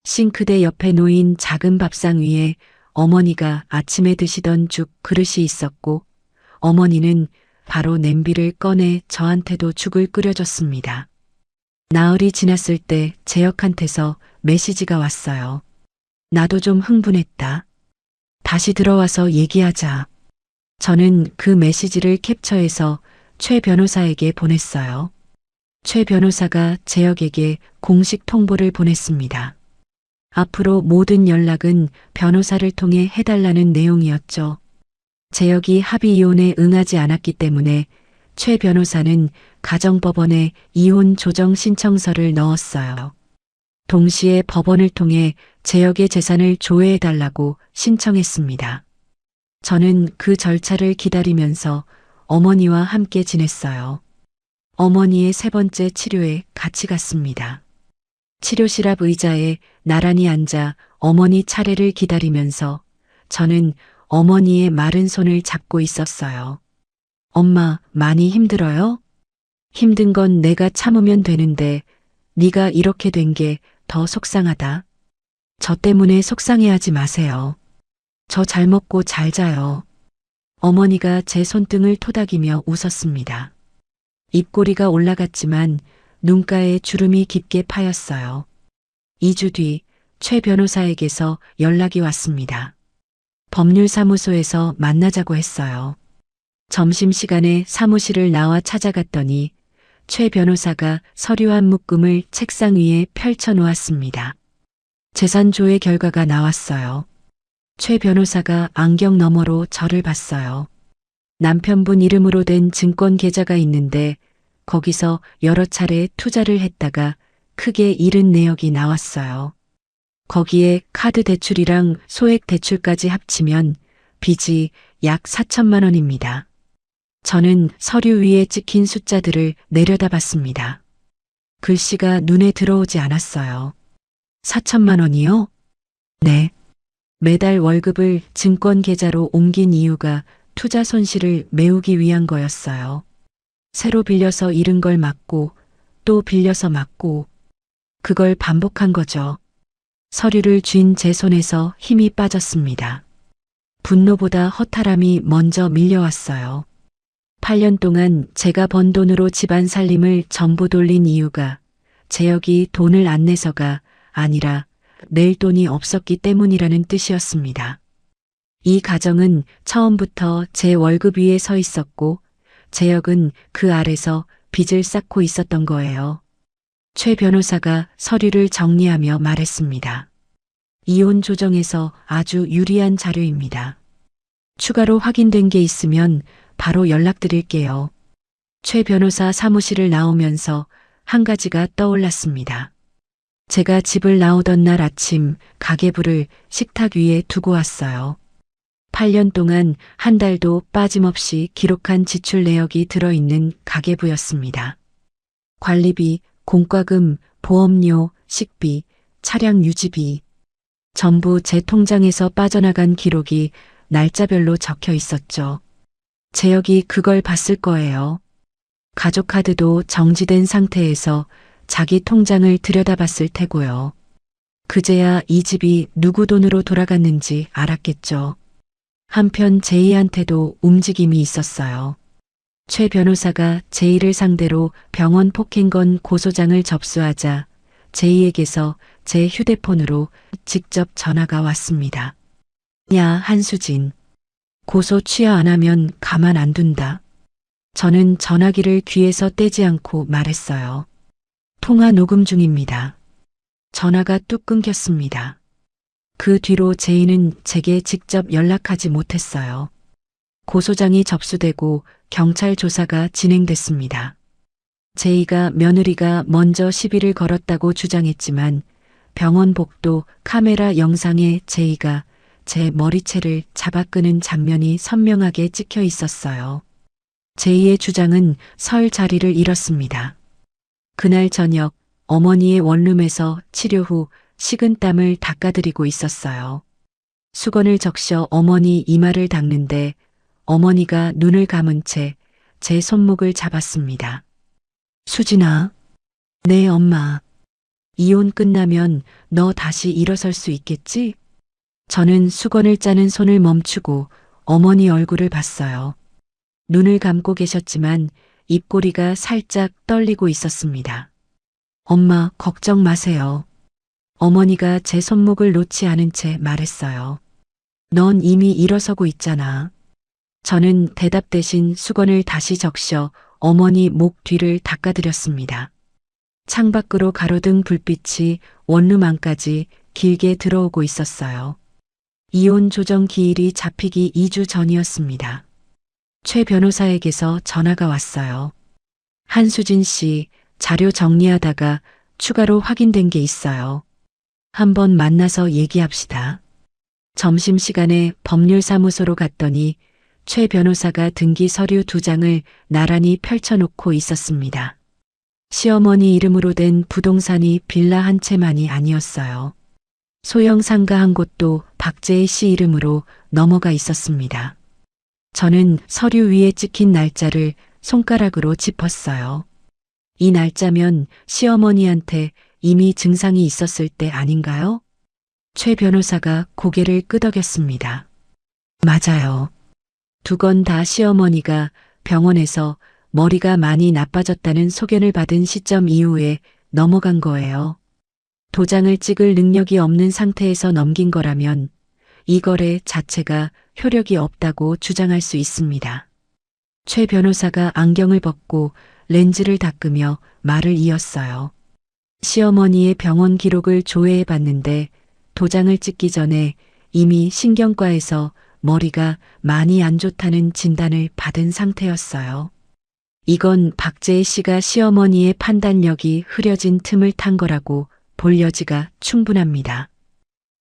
싱크대 옆에 놓인 작은 밥상 위에 어머니가 아침에 드시던 죽 그릇이 있었고 어머니는 바로 냄비를 꺼내 저한테도 죽을 끓여줬습니다. 나흘이 지났을 때 재혁한테서 메시지가 왔어요. 나도 좀 흥분했다. 다시 들어와서 얘기하자. 저는 그 메시지를 캡처해서 최 변호사에게 보냈어요. 최 변호사가 재혁에게 공식 통보를 보냈습니다. 앞으로 모든 연락은 변호사를 통해 해달라는 내용이었죠. 재혁이 합의 이혼에 응하지 않았기 때문에 최 변호사는 가정법원에 이혼 조정 신청서를 넣었어요. 동시에 법원을 통해 재혁의 재산을 조회해달라고 신청했습니다. 저는 그 절차를 기다리면서 어머니와 함께 지냈어요. 어머니의 세 번째 치료에 같이 갔습니다. 치료실 앞 의자에 나란히 앉아 어머니 차례를 기다리면서 저는 어머니의 마른 손을 잡고 있었어요. 엄마, 많이 힘들어요? 힘든 건 내가 참으면 되는데 네가 이렇게 된 게 더 속상하다. 저 때문에 속상해하지 마세요. 저 잘 먹고 잘 자요. 어머니가 제 손등을 토닥이며 웃었습니다. 입꼬리가 올라갔지만 눈가에 주름이 깊게 파였어요. 2주 뒤 최 변호사에게서 연락이 왔습니다. 법률사무소에서 만나자고 했어요. 점심시간에 사무실을 나와 찾아갔더니 최 변호사가 서류 한 묶음을 책상 위에 펼쳐 놓았습니다. 재산조회 결과가 나왔어요. 최 변호사가 안경 너머로 저를 봤어요. 남편분 이름으로 된 증권 계좌가 있는데 거기서 여러 차례 투자를 했다가 크게 잃은 내역이 나왔어요. 거기에 카드 대출이랑 소액 대출까지 합치면 빚이 약 4천만 원입니다. 저는 서류 위에 찍힌 숫자들을 내려다봤습니다. 글씨가 눈에 들어오지 않았어요. 4천만 원이요? 네. 매달 월급을 증권 계좌로 옮긴 이유가 투자 손실을 메우기 위한 거였어요. 새로 빌려서 잃은 걸 막고 또 빌려서 막고 그걸 반복한 거죠. 서류를 쥔 제 손에서 힘이 빠졌습니다. 분노보다 허탈함이 먼저 밀려왔어요. 8년 동안 제가 번 돈으로 집안 살림을 전부 돌린 이유가 재혁이 돈을 안 내서가 아니라 낼 돈이 없었기 때문이라는 뜻이었습니다. 이 가정은 처음부터 제 월급 위에 서 있었고 재혁은 그 아래서 빚을 쌓고 있었던 거예요. 최 변호사가 서류를 정리하며 말했습니다. 이혼 조정에서 아주 유리한 자료입니다. 추가로 확인된 게 있으면 바로 연락드릴게요. 최 변호사 사무실을 나오면서 한 가지가 떠올랐습니다. 제가 집을 나오던 날 아침 가계부를 식탁 위에 두고 왔어요. 8년 동안 한 달도 빠짐없이 기록한 지출 내역이 들어있는 가계부였습니다. 관리비, 공과금, 보험료, 식비, 차량 유지비 전부 제 통장에서 빠져나간 기록이 날짜별로 적혀 있었죠. 재혁이 그걸 봤을 거예요. 가족카드도 정지된 상태에서 자기 통장을 들여다봤을 테고요. 그제야 이 집이 누구 돈으로 돌아갔는지 알았겠죠. 한편 제이한테도 움직임이 있었어요. 최 변호사가 제이를 상대로 병원 폭행건 고소장을 접수하자 제이에게서 제 휴대폰으로 직접 전화가 왔습니다. 야, 한수진. 고소 취하 안 하면 가만 안 둔다. 저는 전화기를 귀에서 떼지 않고 말했어요. 통화 녹음 중입니다. 전화가 뚝 끊겼습니다. 그 뒤로 제이는 제게 직접 연락하지 못했어요. 고소장이 접수되고 경찰 조사가 진행됐습니다. 제이가 며느리가 먼저 시비를 걸었다고 주장했지만 병원 복도 카메라 영상에 제이가 제 머리채를 잡아 끄는 장면이 선명하게 찍혀 있었어요. 제이의 주장은 설 자리를 잃었습니다. 그날 저녁 어머니의 원룸에서 치료 후 식은땀을 닦아드리고 있었어요. 수건을 적셔 어머니 이마를 닦는데 어머니가 눈을 감은 채 제 손목을 잡았습니다. 수진아. 네, 엄마. 이혼 끝나면 너 다시 일어설 수 있겠지? 저는 수건을 짜는 손을 멈추고 어머니 얼굴을 봤어요. 눈을 감고 계셨지만 입꼬리가 살짝 떨리고 있었습니다. 엄마, 걱정 마세요. 어머니가 제 손목을 놓지 않은 채 말했어요. 넌 이미 일어서고 있잖아. 저는 대답 대신 수건을 다시 적셔 어머니 목 뒤를 닦아드렸습니다. 창밖으로 가로등 불빛이 원룸 안까지 길게 들어오고 있었어요. 이혼 조정 기일이 잡히기 2주 전이었습니다. 최 변호사에게서 전화가 왔어요. 한수진 씨, 자료 정리하다가 추가로 확인된 게 있어요. 한번 만나서 얘기합시다. 점심시간에 법률사무소로 갔더니 최 변호사가 등기 서류 2장을 나란히 펼쳐놓고 있었습니다. 시어머니 이름으로 된 부동산이 빌라 한 채만이 아니었어요. 소형 상가 한 곳도 박재희 씨 이름으로 넘어가 있었습니다. 저는 서류 위에 찍힌 날짜를 손가락으로 짚었어요. 이 날짜면 시어머니한테 이미 증상이 있었을 때 아닌가요? 최 변호사가 고개를 끄덕였습니다. 맞아요. 2건 다 시어머니가 병원에서 머리가 많이 나빠졌다는 소견을 받은 시점 이후에 넘어간 거예요. 도장을 찍을 능력이 없는 상태에서 넘긴 거라면 이 거래 자체가 효력이 없다고 주장할 수 있습니다. 최 변호사가 안경을 벗고 렌즈를 닦으며 말을 이었어요. 시어머니의 병원 기록을 조회해 봤는데 도장을 찍기 전에 이미 신경과에서 머리가 많이 안 좋다는 진단을 받은 상태였어요. 이건 박재희 씨가 시어머니의 판단력이 흐려진 틈을 탄 거라고 볼 여지가 충분합니다.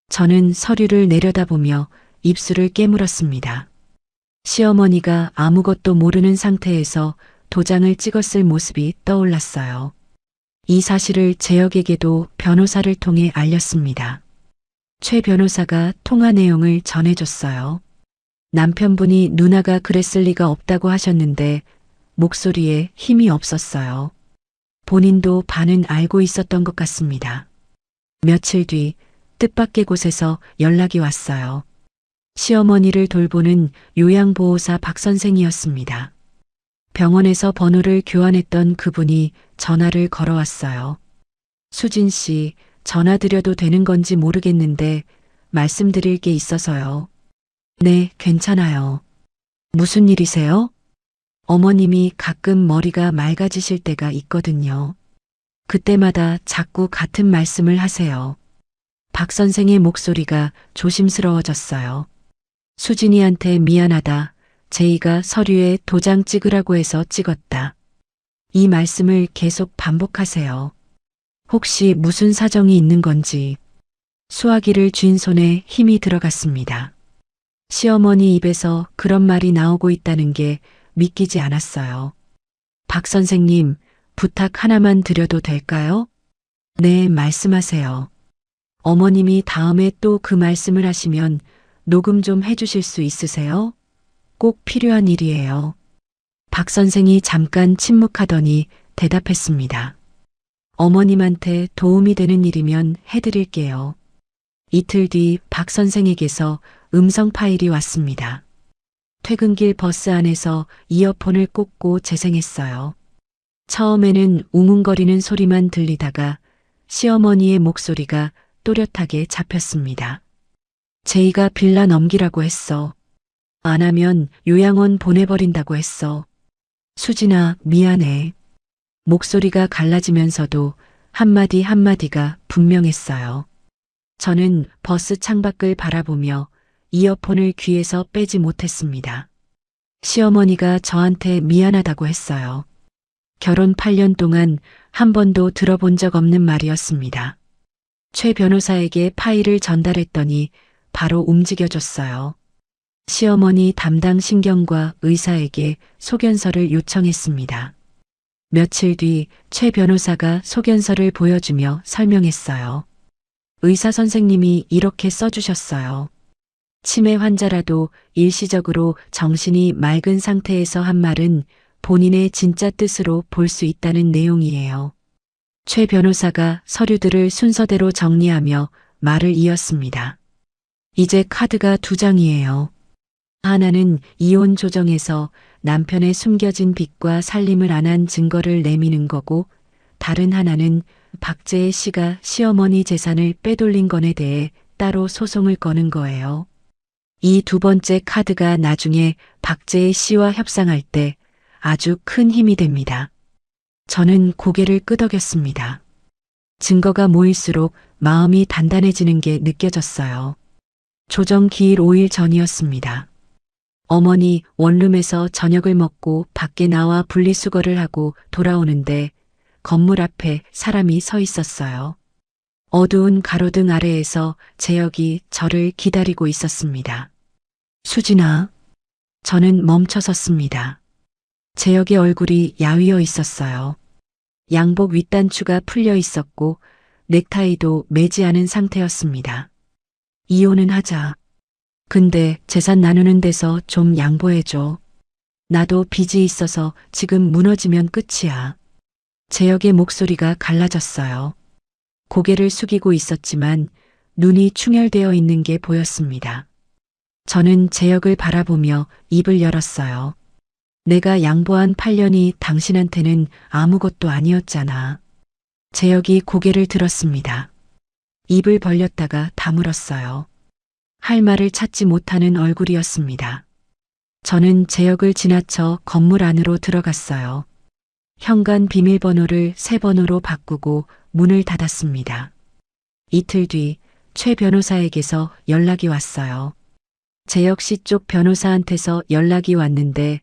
저는 서류를 내려다보며 입술을 깨물었습니다. 시어머니가 아무것도 모르는 상태에서 도장을 찍었을 모습이 떠올랐어요. 이 사실을 재혁에게도 변호사를 통해 알렸습니다. 최 변호사가 통화 내용을 전해줬어요. 남편분이 누나가 그랬을 리가 없다고 하셨는데 목소리에 힘이 없었어요. 본인도 반은 알고 있었던 것 같습니다. 며칠 뒤 뜻밖의 곳에서 연락이 왔어요. 시어머니를 돌보는 요양보호사 박 선생이었습니다. 병원에서 번호를 교환했던 그분이 전화를 걸어왔어요. 수진 씨, 전화 드려도 되는 건지 모르겠는데 말씀드릴 게 있어서요. 네, 괜찮아요. 무슨 일이세요? 어머님이 가끔 머리가 맑아지실 때가 있거든요. 그때마다 자꾸 같은 말씀을 하세요. 박 선생의 목소리가 조심스러워졌어요. 수진이한테 미안하다. 제이가 서류에 도장 찍으라고 해서 찍었다. 이 말씀을 계속 반복하세요. 혹시 무슨 사정이 있는 건지. 수화기를 쥔 손에 힘이 들어갔습니다. 시어머니 입에서 그런 말이 나오고 있다는 게 믿기지 않았어요. 박 선생님, 부탁 하나만 드려도 될까요? 네, 말씀하세요. 어머님이 다음에 또 그 말씀을 하시면 녹음 좀 해주실 수 있으세요? 꼭 필요한 일이에요. 박 선생이 잠깐 침묵하더니 대답했습니다. 어머님한테 도움이 되는 일이면 해드릴게요. 이틀 뒤 박 선생에게서 음성 파일이 왔습니다. 퇴근길 버스 안에서 이어폰을 꽂고 재생했어요. 처음에는 웅웅거리는 소리만 들리다가 시어머니의 목소리가 또렷하게 잡혔습니다. 제이가 빌라 넘기라고 했어. 안 하면 요양원 보내버린다고 했어. 수진아, 미안해. 목소리가 갈라지면서도 한마디 한마디가 분명했어요. 저는 버스 창밖을 바라보며 이어폰을 귀에서 빼지 못했습니다. 시어머니가 저한테 미안하다고 했어요. 결혼 8년 동안 한 번도 들어본 적 없는 말이었습니다. 최 변호사에게 파일을 전달했더니 바로 움직여줬어요. 시어머니 담당 신경과 의사에게 소견서를 요청했습니다. 며칠 뒤 최 변호사가 소견서를 보여주며 설명했어요. 의사 선생님이 이렇게 써주셨어요. 치매 환자라도 일시적으로 정신이 맑은 상태에서 한 말은 본인의 진짜 뜻으로 볼 수 있다는 내용이에요. 최 변호사가 서류들을 순서대로 정리하며 말을 이었습니다. 이제 카드가 2장이에요. 하나는 이혼 조정에서 남편의 숨겨진 빚과 살림을 안 한 증거를 내미는 거고, 다른 하나는 박재희 씨가 시어머니 재산을 빼돌린 건에 대해 따로 소송을 거는 거예요. 이 2번째 카드가 나중에 박재희 씨와 협상할 때 아주 큰 힘이 됩니다. 저는 고개를 끄덕였습니다. 증거가 모일수록 마음이 단단해지는 게 느껴졌어요. 조정 기일 5일 전이었습니다. 어머니 원룸에서 저녁을 먹고 밖에 나와 분리수거를 하고 돌아오는데 건물 앞에 사람이 서 있었어요. 어두운 가로등 아래에서 재혁이 저를 기다리고 있었습니다. 수진아. 저는 멈춰섰습니다. 재혁의 얼굴이 야위어 있었어요. 양복 윗단추가 풀려 있었고 넥타이도 매지 않은 상태였습니다. 이혼은 하자. 근데 재산 나누는 데서 좀 양보해줘. 나도 빚이 있어서 지금 무너지면 끝이야. 재혁의 목소리가 갈라졌어요. 고개를 숙이고 있었지만 눈이 충혈되어 있는 게 보였습니다. 저는 재혁을 바라보며 입을 열었어요. 내가 양보한 8년이 당신한테는 아무것도 아니었잖아. 재혁이 고개를 들었습니다. 입을 벌렸다가 다물었어요. 할 말을 찾지 못하는 얼굴이었습니다. 저는 재혁을 지나쳐 건물 안으로 들어갔어요. 현관 비밀번호를 새 번호로 바꾸고 문을 닫았습니다. 이틀 뒤 최 변호사에게서 연락이 왔어요. 재혁 씨 쪽 변호사한테서 연락이 왔는데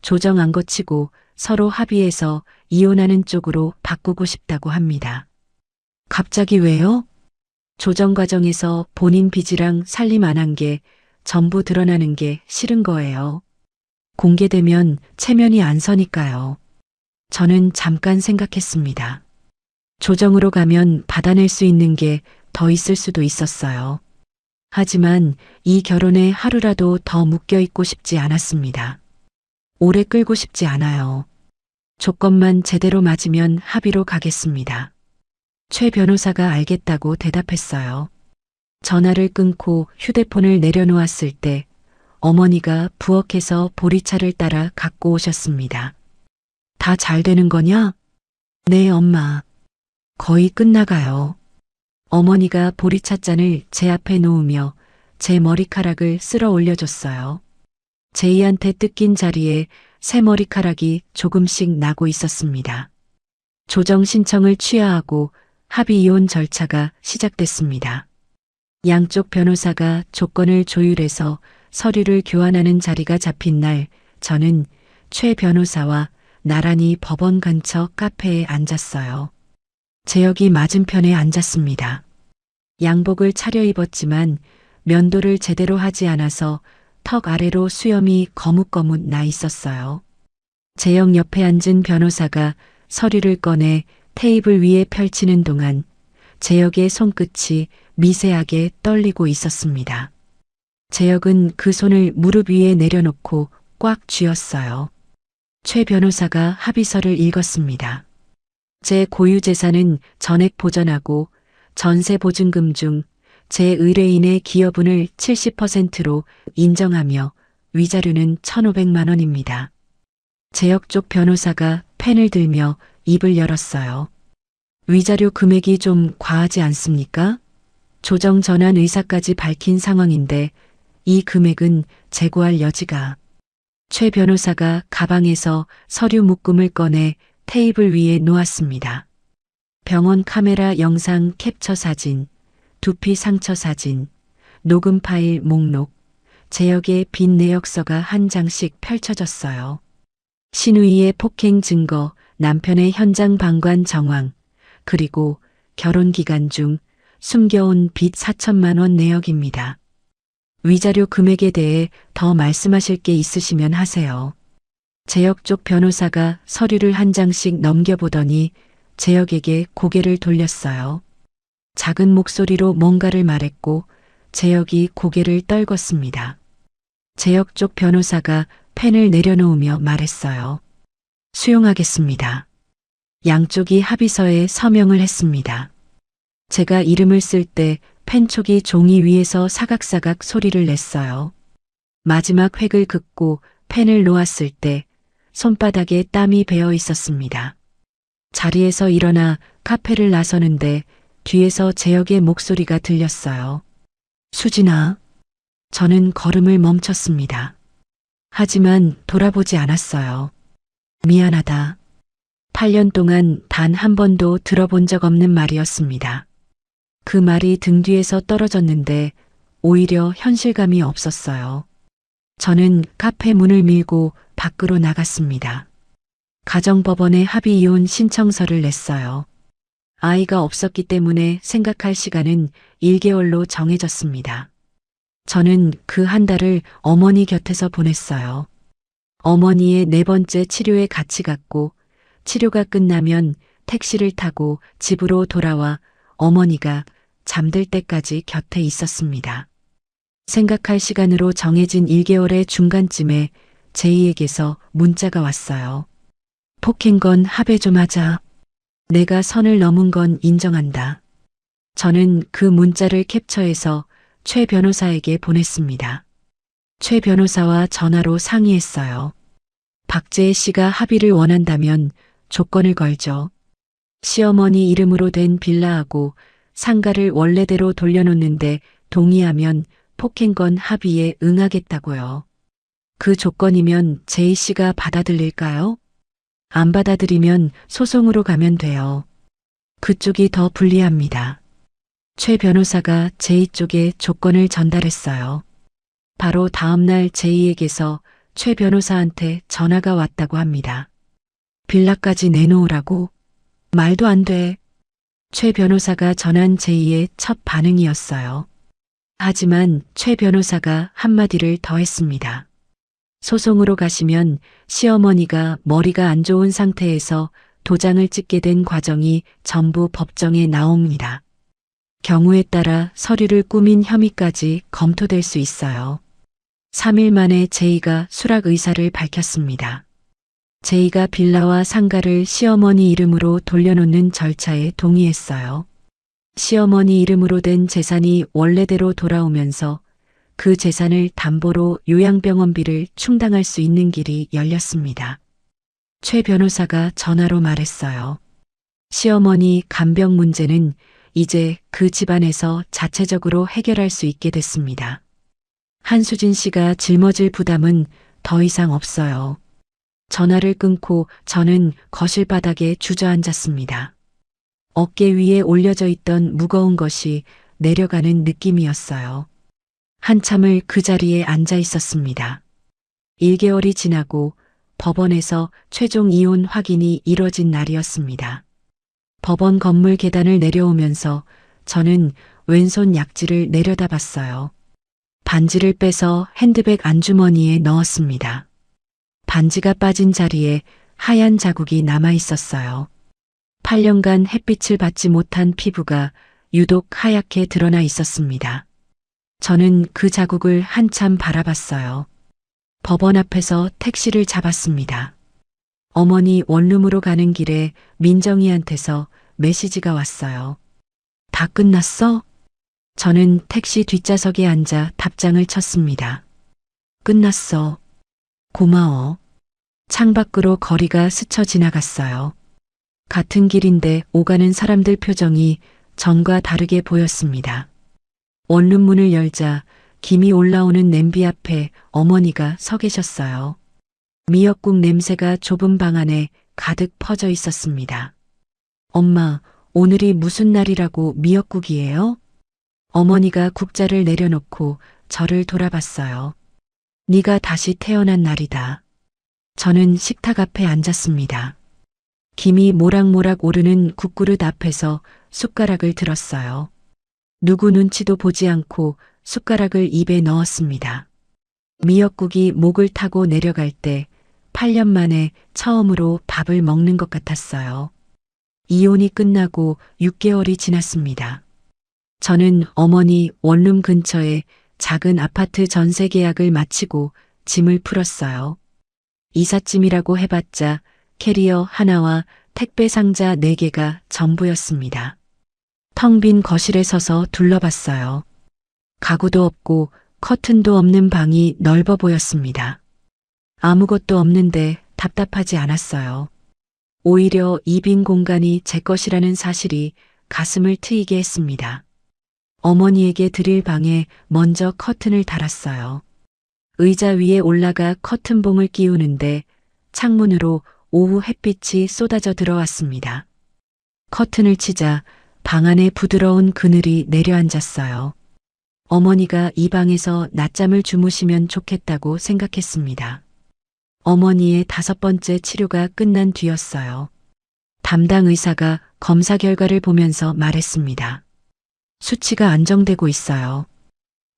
조정 안 거치고 서로 합의해서 이혼하는 쪽으로 바꾸고 싶다고 합니다. 갑자기 왜요? 조정 과정에서 본인 빚이랑 살림 안 한 게 전부 드러나는 게 싫은 거예요. 공개되면 체면이 안 서니까요. 저는 잠깐 생각했습니다. 조정으로 가면 받아낼 수 있는 게 더 있을 수도 있었어요. 하지만 이 결혼에 하루라도 더 묶여 있고 싶지 않았습니다. 오래 끌고 싶지 않아요. 조건만 제대로 맞으면 합의로 가겠습니다. 최 변호사가 알겠다고 대답했어요. 전화를 끊고 휴대폰을 내려놓았을 때 어머니가 부엌에서 보리차를 따라 갖고 오셨습니다. 다 잘 되는 거냐? 네, 엄마. 거의 끝나가요. 어머니가 보리차 잔을 제 앞에 놓으며 제 머리카락을 쓸어 올려줬어요. 제이한테 뜯긴 자리에 새 머리카락이 조금씩 나고 있었습니다. 조정 신청을 취하하고 합의 이혼 절차가 시작됐습니다. 양쪽 변호사가 조건을 조율해서 서류를 교환하는 자리가 잡힌 날, 저는 최 변호사와 나란히 법원 근처 카페에 앉았어요. 재혁이 맞은편에 앉았습니다. 양복을 차려입었지만 면도를 제대로 하지 않아서 턱 아래로 수염이 거뭇거뭇 나 있었어요. 재혁 옆에 앉은 변호사가 서류를 꺼내 테이블 위에 펼치는 동안 재혁의 손끝이 미세하게 떨리고 있었습니다. 재혁은 그 손을 무릎 위에 내려놓고 꽉 쥐었어요. 최 변호사가 합의서를 읽었습니다. 제 고유 재산은 전액 보전하고 전세 보증금 중 제 의뢰인의 기여분을 70%로 인정하며 위자료는 1,500만 원입니다. 재혁 쪽 변호사가 펜을 들며 입을 열었어요. 위자료 금액이 좀 과하지 않습니까? 조정 전환 의사까지 밝힌 상황인데 이 금액은 재고할 여지가. 최 변호사가 가방에서 서류 묶음을 꺼내 테이블 위에 놓았습니다. 병원 카메라 영상 캡처 사진, 두피 상처 사진, 녹음 파일 목록, 재혁의 빈 내역서가 한 장씩 펼쳐졌어요. 신우이의 폭행 증거, 남편의 현장 방관 정황, 그리고 결혼 기간 중 숨겨온 빚 4천만 원 내역입니다. 위자료 금액에 대해 더 말씀하실 게 있으시면 하세요. 재혁 쪽 변호사가 서류를 한 장씩 넘겨보더니 재혁에게 고개를 돌렸어요. 작은 목소리로 뭔가를 말했고 재혁이 고개를 떨궜습니다. 재혁 쪽 변호사가 펜을 내려놓으며 말했어요. 수용하겠습니다. 양쪽이 합의서에 서명을 했습니다. 제가 이름을 쓸 때 펜촉이 종이 위에서 사각사각 소리를 냈어요. 마지막 획을 긋고 펜을 놓았을 때 손바닥에 땀이 배어 있었습니다. 자리에서 일어나 카페를 나서는데 뒤에서 재혁의 목소리가 들렸어요. 수진아. 저는 걸음을 멈췄습니다. 하지만 돌아보지 않았어요. 미안하다. 8년 동안 단 한 번도 들어본 적 없는 말이었습니다. 그 말이 등 뒤에서 떨어졌는데 오히려 현실감이 없었어요. 저는 카페 문을 밀고 밖으로 나갔습니다. 가정법원에 합의 이혼 신청서를 냈어요. 아이가 없었기 때문에 생각할 시간은 1개월로 정해졌습니다. 저는 그 한 달을 어머니 곁에서 보냈어요. 어머니의 4번째 치료에 같이 갔고 치료가 끝나면 택시를 타고 집으로 돌아와 어머니가 잠들 때까지 곁에 있었습니다. 생각할 시간으로 정해진 1개월의 중간쯤에 제이에게서 문자가 왔어요. 폭행건 합의 좀 하자. 내가 선을 넘은 건 인정한다. 저는 그 문자를 캡처해서 최 변호사에게 보냈습니다. 최 변호사와 전화로 상의했어요. 박재혜 씨가 합의를 원한다면 조건을 걸죠. 시어머니 이름으로 된 빌라하고 상가를 원래대로 돌려놓는데 동의하면 폭행건 합의에 응하겠다고요. 그 조건이면 제이 씨가 받아들일까요? 안 받아들이면 소송으로 가면 돼요. 그쪽이 더 불리합니다. 최 변호사가 제이 쪽에 조건을 전달했어요. 바로 다음날 제이에게서 최 변호사한테 전화가 왔다고 합니다. 빌라까지 내놓으라고? 말도 안 돼. 최 변호사가 전한 제이의 첫 반응이었어요. 하지만 최 변호사가 한마디를 더 했습니다. 소송으로 가시면 시어머니가 머리가 안 좋은 상태에서 도장을 찍게 된 과정이 전부 법정에 나옵니다. 경우에 따라 서류를 꾸민 혐의까지 검토될 수 있어요. 3일 만에 제이가 수락 의사를 밝혔습니다. 제이가 빌라와 상가를 시어머니 이름으로 돌려놓는 절차에 동의했어요. 시어머니 이름으로 된 재산이 원래대로 돌아오면서 그 재산을 담보로 요양병원비를 충당할 수 있는 길이 열렸습니다. 최 변호사가 전화로 말했어요. 시어머니 간병 문제는 이제 그 집안에서 자체적으로 해결할 수 있게 됐습니다. 한수진 씨가 짊어질 부담은 더 이상 없어요. 전화를 끊고 저는 거실 바닥에 주저앉았습니다. 어깨 위에 올려져 있던 무거운 것이 내려가는 느낌이었어요. 한참을 그 자리에 앉아 있었습니다. 1개월이 지나고 법원에서 최종 이혼 확인이 이뤄진 날이었습니다. 법원 건물 계단을 내려오면서 저는 왼손 약지를 내려다봤어요. 반지를 빼서 핸드백 안주머니에 넣었습니다. 반지가 빠진 자리에 하얀 자국이 남아 있었어요. 8년간 햇빛을 받지 못한 피부가 유독 하얗게 드러나 있었습니다. 저는 그 자국을 한참 바라봤어요. 법원 앞에서 택시를 잡았습니다. 어머니 원룸으로 가는 길에 민정이한테서 메시지가 왔어요. 다 끝났어? 저는 택시 뒷좌석에 앉아 답장을 쳤습니다. 끝났어. 고마워. 창밖으로 거리가 스쳐 지나갔어요. 같은 길인데 오가는 사람들 표정이 전과 다르게 보였습니다. 원룸 문을 열자 김이 올라오는 냄비 앞에 어머니가 서 계셨어요. 미역국 냄새가 좁은 방 안에 가득 퍼져 있었습니다. 엄마, 오늘이 무슨 날이라고 미역국이에요? 어머니가 국자를 내려놓고 저를 돌아봤어요. 네가 다시 태어난 날이다. 저는 식탁 앞에 앉았습니다. 김이 모락모락 오르는 국그릇 앞에서 숟가락을 들었어요. 누구 눈치도 보지 않고 숟가락을 입에 넣었습니다. 미역국이 목을 타고 내려갈 때 8년 만에 처음으로 밥을 먹는 것 같았어요. 이혼이 끝나고 6개월이 지났습니다. 저는 어머니 원룸 근처에 작은 아파트 전세 계약을 마치고 짐을 풀었어요. 이삿짐이라고 해봤자 캐리어 하나와 택배 상자 4개가 전부였습니다. 텅 빈 거실에 서서 둘러봤어요. 가구도 없고 커튼도 없는 방이 넓어 보였습니다. 아무것도 없는데 답답하지 않았어요. 오히려 이 빈 공간이 제 것이라는 사실이 가슴을 트이게 했습니다. 어머니에게 드릴 방에 먼저 커튼을 달았어요. 의자 위에 올라가 커튼봉을 끼우는데 창문으로 오후 햇빛이 쏟아져 들어왔습니다. 커튼을 치자 방 안에 부드러운 그늘이 내려앉았어요. 어머니가 이 방에서 낮잠을 주무시면 좋겠다고 생각했습니다. 어머니의 5번째 치료가 끝난 뒤였어요. 담당 의사가 검사 결과를 보면서 말했습니다. 수치가 안정되고 있어요.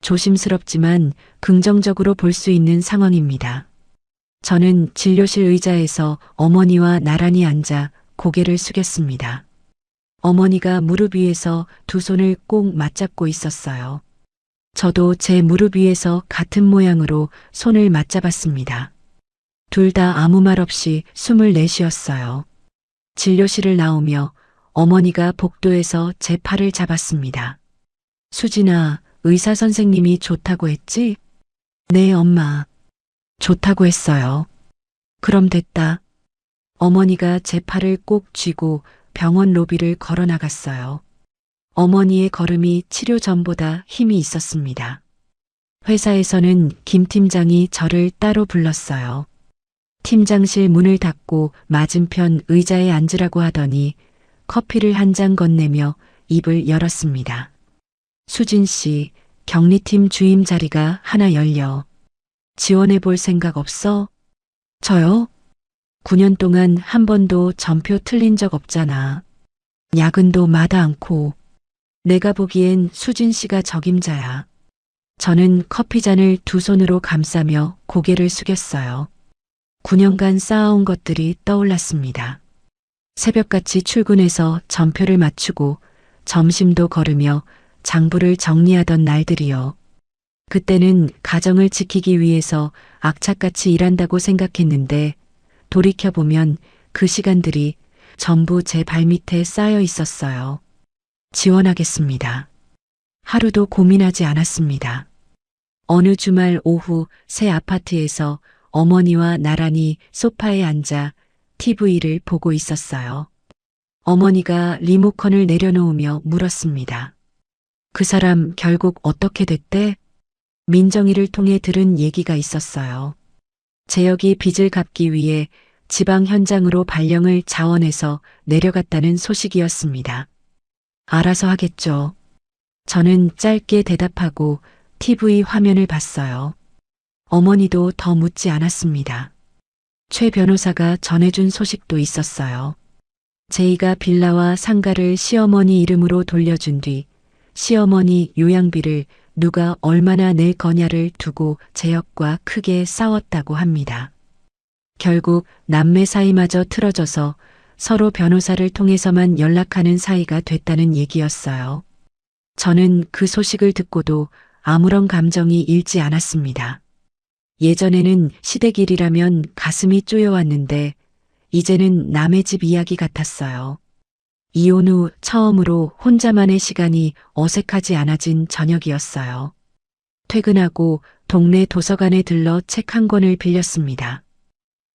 조심스럽지만 긍정적으로 볼 수 있는 상황입니다. 저는 진료실 의자에서 어머니와 나란히 앉아 고개를 숙였습니다. 어머니가 무릎 위에서 두 손을 꼭 맞잡고 있었어요. 저도 제 무릎 위에서 같은 모양으로 손을 맞잡았습니다. 둘 다 아무 말 없이 숨을 내쉬었어요. 진료실을 나오며 어머니가 복도에서 제 팔을 잡았습니다. 수진아, 의사 선생님이 좋다고 했지? 네, 엄마. 좋다고 했어요. 그럼 됐다. 어머니가 제 팔을 꼭 쥐고 병원 로비를 걸어 나갔어요. 어머니의 걸음이 치료 전보다 힘이 있었습니다. 회사에서는 김 팀장이 저를 따로 불렀어요. 팀장실 문을 닫고 맞은편 의자에 앉으라고 하더니 커피를 한 잔 건네며 입을 열었습니다. 수진 씨, 격리팀 주임 자리가 하나 열려. 지원해 볼 생각 없어? 저요? 9년 동안 한 번도 전표 틀린 적 없잖아. 야근도 마다 않고. 내가 보기엔 수진 씨가 적임자야. 저는 커피잔을 두 손으로 감싸며 고개를 숙였어요. 9년간 쌓아온 것들이 떠올랐습니다. 새벽같이 출근해서 전표를 맞추고 점심도 거르며 장부를 정리하던 날들이요. 그때는 가정을 지키기 위해서 악착같이 일한다고 생각했는데 돌이켜보면 그 시간들이 전부 제 발밑에 쌓여 있었어요. 지원하겠습니다. 하루도 고민하지 않았습니다. 어느 주말 오후 새 아파트에서 어머니와 나란히 소파에 앉아 TV를 보고 있었어요. 어머니가 리모컨을 내려놓으며 물었습니다. 그 사람 결국 어떻게 됐대? 민정이를 통해 들은 얘기가 있었어요. 재혁이 빚을 갚기 위해 지방 현장으로 발령을 자원해서 내려갔다는 소식이었습니다. 알아서 하겠죠. 저는 짧게 대답하고 TV 화면을 봤어요. 어머니도 더 묻지 않았습니다. 최 변호사가 전해준 소식도 있었어요. 제이가 빌라와 상가를 시어머니 이름으로 돌려준 뒤 시어머니 요양비를 누가 얼마나 낼 거냐를 두고 재혁과 크게 싸웠다고 합니다. 결국 남매 사이마저 틀어져서 서로 변호사를 통해서만 연락하는 사이가 됐다는 얘기였어요. 저는 그 소식을 듣고도 아무런 감정이 일지 않았습니다. 예전에는 시댁일이라면 가슴이 쪼여왔는데 이제는 남의 집 이야기 같았어요. 이혼 후 처음으로 혼자만의 시간이 어색하지 않아진 저녁이었어요. 퇴근하고 동네 도서관에 들러 책 한 권을 빌렸습니다.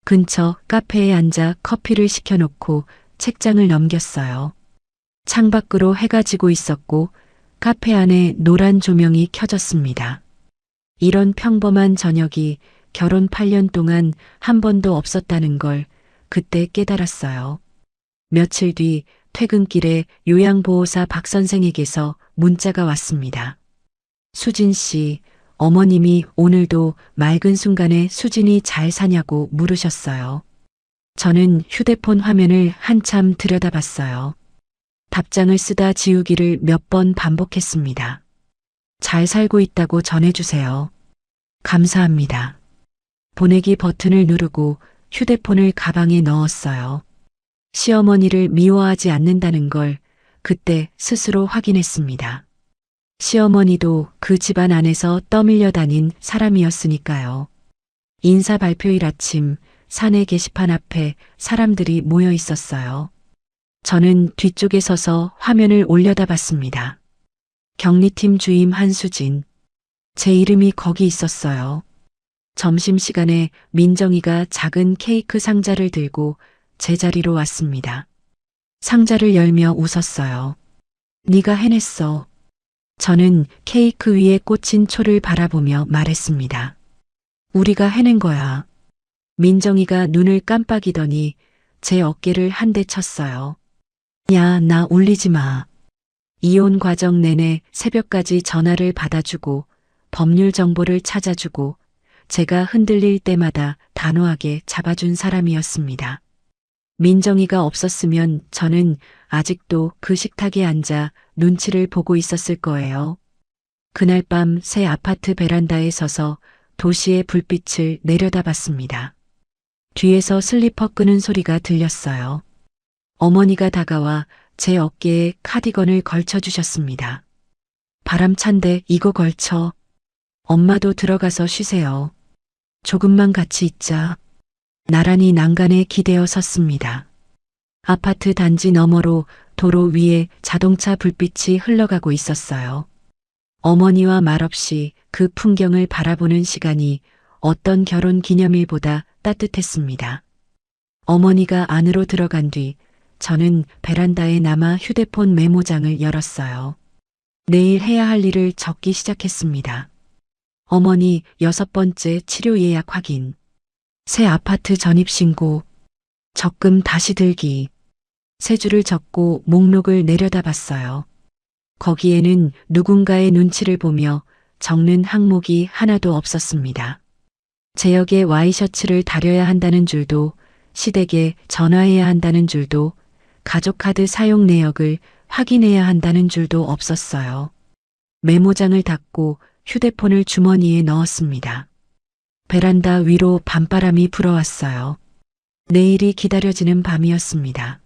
근처 카페에 앉아 커피를 시켜놓고 책장을 넘겼어요. 창밖으로 해가 지고 있었고 카페 안에 노란 조명이 켜졌습니다. 이런 평범한 저녁이 결혼 8년 동안 한 번도 없었다는 걸 그때 깨달았어요. 며칠 뒤 퇴근길에 요양보호사 박 선생에게서 문자가 왔습니다. 수진 씨, 어머님이 오늘도 맑은 순간에 수진이 잘 사냐고 물으셨어요. 저는 휴대폰 화면을 한참 들여다봤어요. 답장을 쓰다 지우기를 몇 번 반복했습니다. 잘 살고 있다고 전해주세요. 감사합니다. 보내기 버튼을 누르고 휴대폰을 가방에 넣었어요. 시어머니를 미워하지 않는다는 걸 그때 스스로 확인했습니다. 시어머니도 그 집안 안에서 떠밀려 다닌 사람이었으니까요. 인사 발표일 아침 사내 게시판 앞에 사람들이 모여 있었어요. 저는 뒤쪽에 서서 화면을 올려다봤습니다. 격리팀 주임 한수진. 제 이름이 거기 있었어요. 점심시간에 민정이가 작은 케이크 상자를 들고 제 자리로 왔습니다. 상자를 열며 웃었어요. 네가 해냈어. 저는 케이크 위에 꽂힌 초를 바라보며 말했습니다. 우리가 해낸 거야. 민정이가 눈을 깜빡이더니 제 어깨를 한 대 쳤어요. 야, 나 울리지 마. 이혼 과정 내내 새벽까지 전화를 받아주고 법률 정보를 찾아주고 제가 흔들릴 때마다 단호하게 잡아준 사람이었습니다. 민정이가 없었으면 저는 아직도 그 식탁에 앉아 눈치를 보고 있었을 거예요. 그날 밤 새 아파트 베란다에 서서 도시의 불빛을 내려다봤습니다. 뒤에서 슬리퍼 끄는 소리가 들렸어요. 어머니가 다가와 제 어깨에 카디건을 걸쳐주셨습니다. 바람 찬데 이거 걸쳐. 엄마도 들어가서 쉬세요. 조금만 같이 있자. 나란히 난간에 기대어 섰습니다. 아파트 단지 너머로 도로 위에 자동차 불빛이 흘러가고 있었어요. 어머니와 말없이 그 풍경을 바라보는 시간이 어떤 결혼 기념일보다 따뜻했습니다. 어머니가 안으로 들어간 뒤 저는 베란다에 남아 휴대폰 메모장을 열었어요. 내일 해야 할 일을 적기 시작했습니다. 어머니 6번째 치료 예약 확인, 새 아파트 전입신고, 적금 다시 들기. 세 줄을 적고 목록을 내려다봤어요. 거기에는 누군가의 눈치를 보며 적는 항목이 하나도 없었습니다. 제역에 와이셔츠를 다려야 한다는 줄도, 시댁에 전화해야 한다는 줄도, 가족카드 사용 내역을 확인해야 한다는 줄도 없었어요. 메모장을 닫고 휴대폰을 주머니에 넣었습니다. 베란다 위로 밤바람이 불어왔어요. 내일이 기다려지는 밤이었습니다.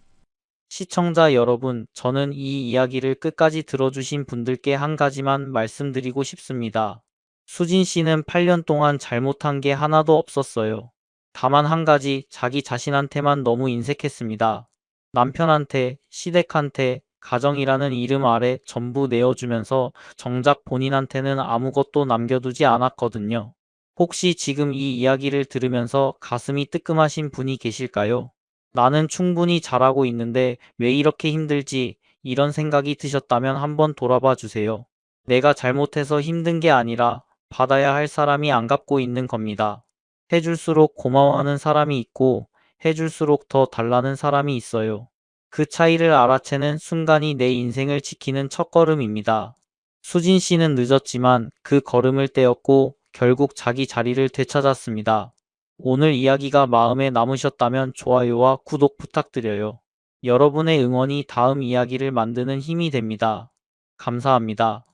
시청자 여러분, 저는 이 이야기를 끝까지 들어주신 분들께 한 가지만 말씀드리고 싶습니다. 수진 씨는 8년 동안 잘못한 게 하나도 없었어요. 다만 한 가지, 자기 자신한테만 너무 인색했습니다. 남편한테, 시댁한테, 가정이라는 이름 아래 전부 내어주면서 정작 본인한테는 아무것도 남겨두지 않았거든요. 혹시 지금 이 이야기를 들으면서 가슴이 뜨끔하신 분이 계실까요? 나는 충분히 잘하고 있는데 왜 이렇게 힘들지? 이런 생각이 드셨다면 한번 돌아봐 주세요. 내가 잘못해서 힘든 게 아니라 받아야 할 사람이 안 갚고 있는 겁니다. 해줄수록 고마워하는 사람이 있고 해줄수록 더 달라는 사람이 있어요. 그 차이를 알아채는 순간이 내 인생을 지키는 첫걸음입니다. 수진 씨는 늦었지만 그 걸음을 떼었고 결국 자기 자리를 되찾았습니다. 오늘 이야기가 마음에 남으셨다면 좋아요와 구독 부탁드려요. 여러분의 응원이 다음 이야기를 만드는 힘이 됩니다. 감사합니다.